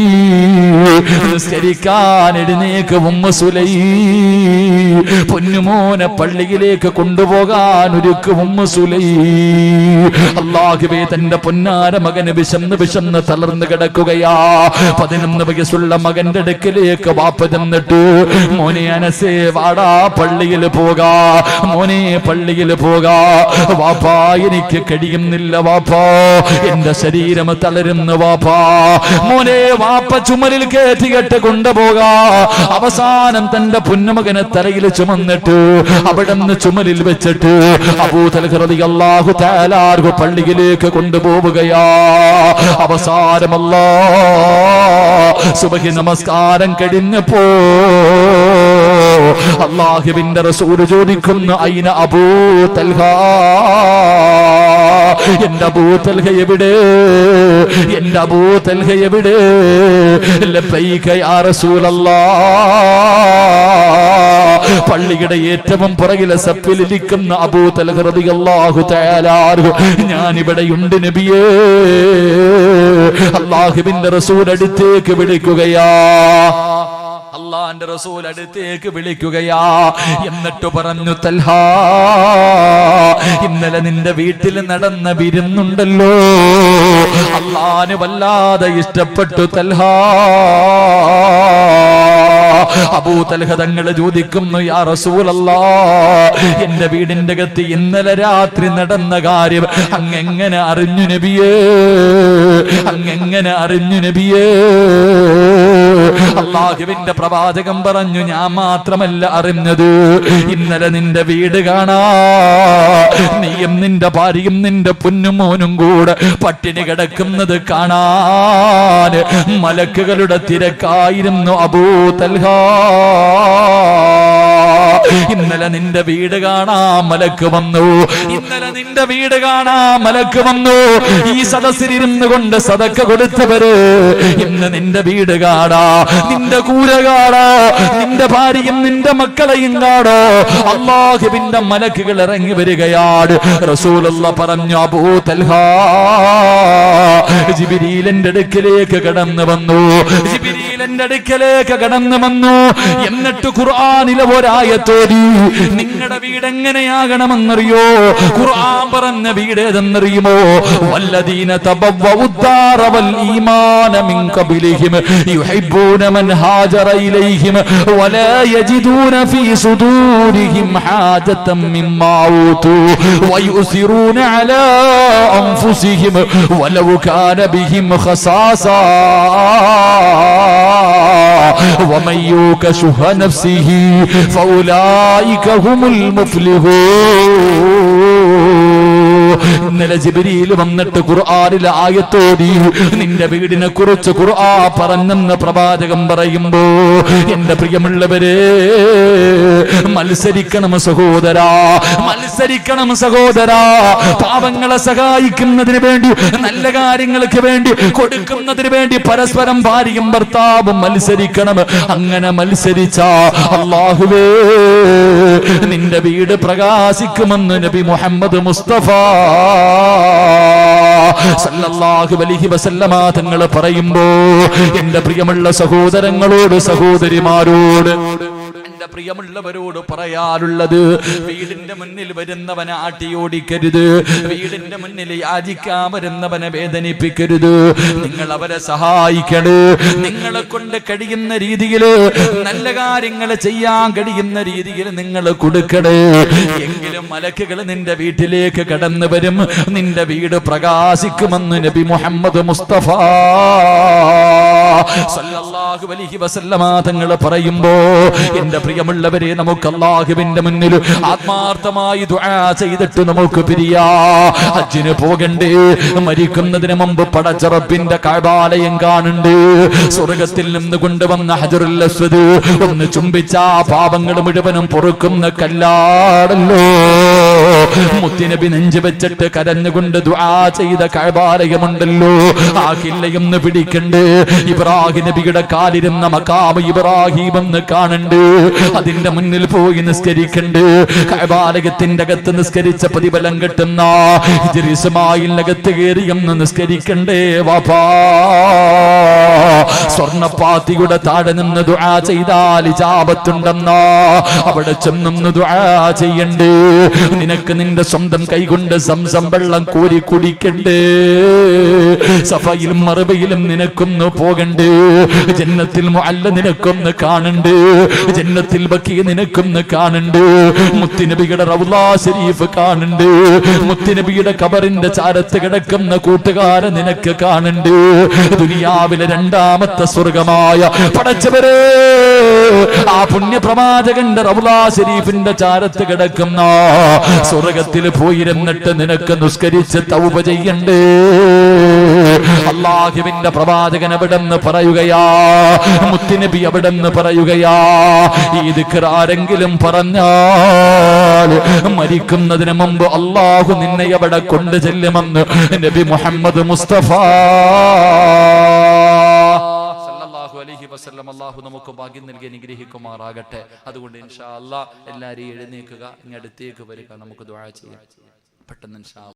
നിസ്കരിക്കാൻ എഴുന്നേക്ക് ഉമ്മ സുലൈം. പൊന്നുമോനെ പള്ളിയിലേക്ക് കൊണ്ടുപോകാൻ ഒരുക്ക് ഉമ്മ സുലൈം. അല്ലാഹുവേ, തന്റെ പൊന്നാര മകന് വിശന്ന് തളർന്ന് കിടക്കുകയാ. 11 വയസ്സുള്ള മകന്റെ അടുക്കലേക്ക് വാപ്പ ചെന്നിട്ട്, മോനെ അനസേ, വാടാ പള്ളിയിൽ പോകാ, മോനെ പള്ളിയിൽ പോകാ. വാപ്പാ, എനിക്ക് കഴിയുന്നില്ല വാപ്പാ, എന്റെ ശരീരം തളരുന്നു വാപ്പാ. മോനെ, വാപ്പ ചുമലിൽ കയറ്റികെട്ട് കൊണ്ടുപോകാ. അവസാനം തന്റെ പൊന്നുമകനെ തലയിൽ ചുമന്നിട്ട് അവിടുന്ന് ചുമലിൽ വെച്ചിട്ട് അബൂ തൽഹ റളിയല്ലാഹു തആല അൻഹു പള്ളിയിലേക്ക് കൊണ്ടുപോവുകയാ. അവസാനമല്ലാ സുബ്ഹി നമസ്കാരം കഴിഞ്ഞപ്പോ അല്ലാഹുവിന്റെ റസൂൽ ചോദിക്കുന്നു, ഐന അബൂ തൽഹ, എന്റെ അബൂ തൽഹ എവിടെ? എന്റെ അബൂ തൽഹ എവിടെ? ലബ്ബൈക യാ റസൂലല്ലാഹ്. പള്ളിയുടെ ഏറ്റവും പുറകിലെ സപ്പിലിരിക്കുന്ന അബൂ തൽഹ റളിയല്ലാഹു തആല അൻഹു, ഞാൻ ഇവിടെയുണ്ട് നബിയേ. അല്ലാഹുവിന്റെ റസൂൽ അടുത്തേക്ക് വിളിക്കുകയാ. അല്ലാഹുവിന്റെ റസൂൽ അടുത്തേക്ക് വിളിക്കുകയാ. എന്നിട്ട് പറഞ്ഞു, തൽഹ, ഇന്നലെ നിന്റെ വീട്ടിൽ നടന്ന വിരുന്നുണ്ടല്ലോ, അല്ലാഹുവിന് വല്ലാതെ ഇഷ്ടപ്പെട്ടു തൽഹ. അബൂ തൽഹ തങ്ങൾ ചോദിക്കുന്നു, യാ റസൂലല്ലാഹ്, എന്റെ വീടിന്റെ അകത്ത് ഇന്നലെ രാത്രി നടന്ന കാര്യം അങ്ങെങ്ങനെ അറിഞ്ഞു നബിയേ? അങ്ങെങ്ങനെ അറിഞ്ഞു നബിയേ? അല്ലാഹുവിന്റെ പ്രവാചകൻ പറഞ്ഞു, ഞാൻ മാത്രമല്ല അറിഞ്ഞത്, ഇന്നലെ നിന്റെ വീട് കാണാ നീയും നിന്റെ ഭാര്യയും നിന്റെ പൊന്നുമോനും കൂടെ പട്ടിണി കിടക്കുന്നത് കാണാൻ മലക്കുകളുടെ തിരക്കായിരുന്നു അബൂ തൽഹ. ഇന്നലെ നിന്റെ വീട് കാണാൻ മലക്ക് വന്നു. ഇന്നലെ നിന്റെ വീട് കാണാൻ മലക്ക് വന്നു. ഈ സദസ്സിലിരുന്ന് കൊണ്ട് സദക്ക കൊടുത്തവര് ഇന്ന് നിന്റെ വീട് കാണാ, നിന്റെ കൂര കാണാ, നിന്റെ ഭാര്യയും നിന്റെ മക്കളെയും കാണോ. അല്ലാഹുവിന്റെ മലക്കുകൾ ഇറങ്ങി വരികയാണ്. റസൂലുള്ളാഹി പറഞ്ഞു, അബൂ തൽഹ, ജിബ്രീലിന്റെ അടുക്കലേക്ക് കടന്നു വന്നു. ജിബ്രീലിന്റെ അടുക്കലേക്ക് കടന്നു വന്നു. എന്നിട്ട് ഖുർആനിലെ ഒരായത്തോടി നിങ്ങളുടെ വീട് എങ്ങനെയാകണമെന്നറിയോ? ഖുർആൻ പറഞ്ഞ വീട് ഏതെന്നറിയുമോ? വല്ലദീന തബവ്വഉദ്ദാറ വൽ ഈമാന മിൻ ഖബ്ലിഹിം യുഹിബ്ബൂന മൻ ഹാജറ ഇലൈഹിം വലാ യജിദൂന ഫീ സുദൂരിഹിം ഹാജതൻ മിമ്മാ ഊതു വയുസിറൂന അലാ അൻഫുസിഹിം വലൗ കാന ബിഹിം ഖസാസാ ومن يوق شح نفسه فأولئك هم المفلحون. ഇന്നലെ ജിബ്രീൽ വന്നിട്ട് ഖുർആനിലെ ആയത്തോടി നിന്റെ വീടിനെ കുറിച്ച് ഖുർആൻ പറഞ്ഞെന്ന് പ്രവാചകൻ പറയുമ്പോ, എന്റെ പ്രിയമുള്ളവരെ, മത്സരിക്കണം സഹോദരാ, മത്സരിക്കണം സഹോദരാ. പാവങ്ങളെ സഹായിക്കുന്നതിന് വേണ്ടി, നല്ല കാര്യങ്ങൾക്ക് വേണ്ടി, കൊടുക്കുന്നതിന് വേണ്ടി പരസ്പരം ഭാര്യയും ഭർത്താവും മത്സരിക്കണം. അങ്ങനെ മത്സരിച്ച അല്ലാഹുവേ, നിന്റെ വീട് പ്രകാശിക്കുമെന്ന് നബി മുഹമ്മദ് മുസ്തഫ സല്ലല്ലാഹു അലൈഹി വസല്ലമ തങ്ങൾ പറയുമ്പോ, എന്റെ പ്രിയമുള്ള സഹോദരങ്ങളോട്, സഹോദരിമാരോട്, എന്റെ പ്രിയമുള്ളവരോട് പറയാറുള്ളത്, വീടിന്റെ മുന്നിൽ വരുന്നവനെ ആട്ടിയോടിക്കരുത്. വീടിന്റെ മുന്നിൽ യാചിക്കാൻ വരുന്നവനെ വേദനിപ്പിക്കരുത്. നിങ്ങൾ അവരെ സഹായിക്കണേ. നിങ്ങളെ കൊണ്ട് കഴിയുന്ന രീതിയിൽ, നല്ല കാര്യങ്ങൾ ചെയ്യാൻ കഴിയുന്ന രീതിയിൽ നിങ്ങൾ കൊടുക്കണേ. എങ്കിലും മലക്കുകൾ നിന്റെ വീട്ടിലേക്ക് കടന്നു വരും, നിന്റെ വീട് പ്രകാശിക്കുമെന്ന് നബി മുഹമ്മദ് മുസ്തഫ സല്ലല്ലാഹു അലൈഹി വസല്ലമ തങ്ങൾ പറയുമ്പോ, എന്റെ പ്രിയമുള്ളവരെ, നമുക്ക് അല്ലാഹുവിന്റെ മുന്നിൽ ആത്മാർത്ഥമായി ദുആ ചെയ്തിട്ട് നമുക്ക് പിരിയാ. ഹജ്ജിന് പോകണ്ടേ? മരിക്കുന്നതിന് മുമ്പ് പടച്ച റബ്ബിന്റെ കഅബാലയം കാണണ്ടേ? സ്വർഗ്ഗത്തിൽ നിന്ന് കൊണ്ടുവന്ന ഹജറുൽ അസ്വദ് ഒന്ന് ചുംബിച്ച പാപങ്ങൾ മുഴുവനും പൊറുക്കുന്ന കല്ലാടല്ലോ. മുത്തുനബി നെഞ്ചു വെച്ചിട്ട് കരഞ്ഞുകൊണ്ട് ദുആ ചെയ്ത കഅബാലയമുണ്ടല്ലോ, ആ കില്ലയൊന്ന് പിടിക്കണ്ടേ? ഇബ്രാഹിം നബിയുടെ കാലിരുന്ന മഖാമ് ഇബ്രാഹിം എന്ന് കാണണ്ടേ? അതിന്റെ മുന്നിൽ പോയി നിസ്കരിക്കണ്ട്. കഅബാലയത്തിന്റെ അകത്ത് നിസ്കരിച്ച പ്രതിഫലം കിട്ടുന്ന ഹിജ്ർ ഇസ്മായിലിനകത്ത് കയറി എന്ന് നിസ്കരിക്കണ്ടേ? വാപ്പാ, സ്വർണ്ണപ്പാത്തിയുടെ താഴെ നിന്ന് ദുആ ചെയ്താൽ ഇജാബത്തുണ്ടെന്നാ, അവിടെ ചെന്നൊന്ന് ദുആ ചെയ്യണ്ടേ? നിനക്ക് നിന്റെ സ്വന്തം കൈകൊണ്ട് സംസം വെള്ളം കോരി കുടിക്കണ്ടേ? സഫയിലും മറുബയിലും നിനക്കൊന്ന് പോകണ്ടേ? ജന്നത്തിൽ മുഅല്ല നിനക്കൊന്ന് കാണണ്ടേ? ജന്നത്തിൽ ബഖിയ നിനക്കൊന്ന് കാണണ്ടേ? മുത്തുനബിയുടെ റൗള ശരീഫ് കാണണ്ടേ? മുത്തുനബിയുടെ ഖബറിന്റെ ചാരത്ത് കിടക്കുന്ന കൂട്ടുകാരെ നിനക്ക് കാണണ്ടേ? ദുനിയാവിലെ രണ്ടാമത്തെ സ്വർഗമായ പടച്ചവരെ, ആ പുണ്യപ്രവാചകന്റെ റൗള ശരീഫിന്റെ ചാരത്ത് കിടക്കുന്ന സ്വർഗത്തിൽ പോയിരുന്നിട്ട് നിനക്ക് നിസ്കരിച്ച് തൗബ ചെയ്യണ്ടേ? അല്ലാഹുവിന്റെ പ്രവാചകൻ അവിടെന്ന് പറയുകയാ, മുത്തുനബി അവിടെന്ന് പറയുകയാ, ഈ ദിക്ർ ആരെങ്കിലും പറഞ്ഞാൽ മരിക്കുന്നതിന് മുമ്പ് അല്ലാഹു നിന്നെ അവിടെ കൊണ്ടു ചെല്ലുമെന്ന് നബി മുഹമ്മദ് മുസ്തഫ സല്ലല്ലാഹു അലൈഹി വസല്ലം. അല്ലാഹു നമുക്ക് ഭാഗ്യം നൽകി അനുഗ്രഹിക്കുമാറാകട്ടെ. അതുകൊണ്ട് ഇൻഷാ അല്ലാഹ് എല്ലാവരും എഴുന്നേൽക്കുക, ഇങ്ങ് അടുത്തേക്ക് വരിക, നമുക്ക് ദുആ ചെയ്യാം പെട്ടെന്ന് ഇൻഷാ അല്ലാഹ്.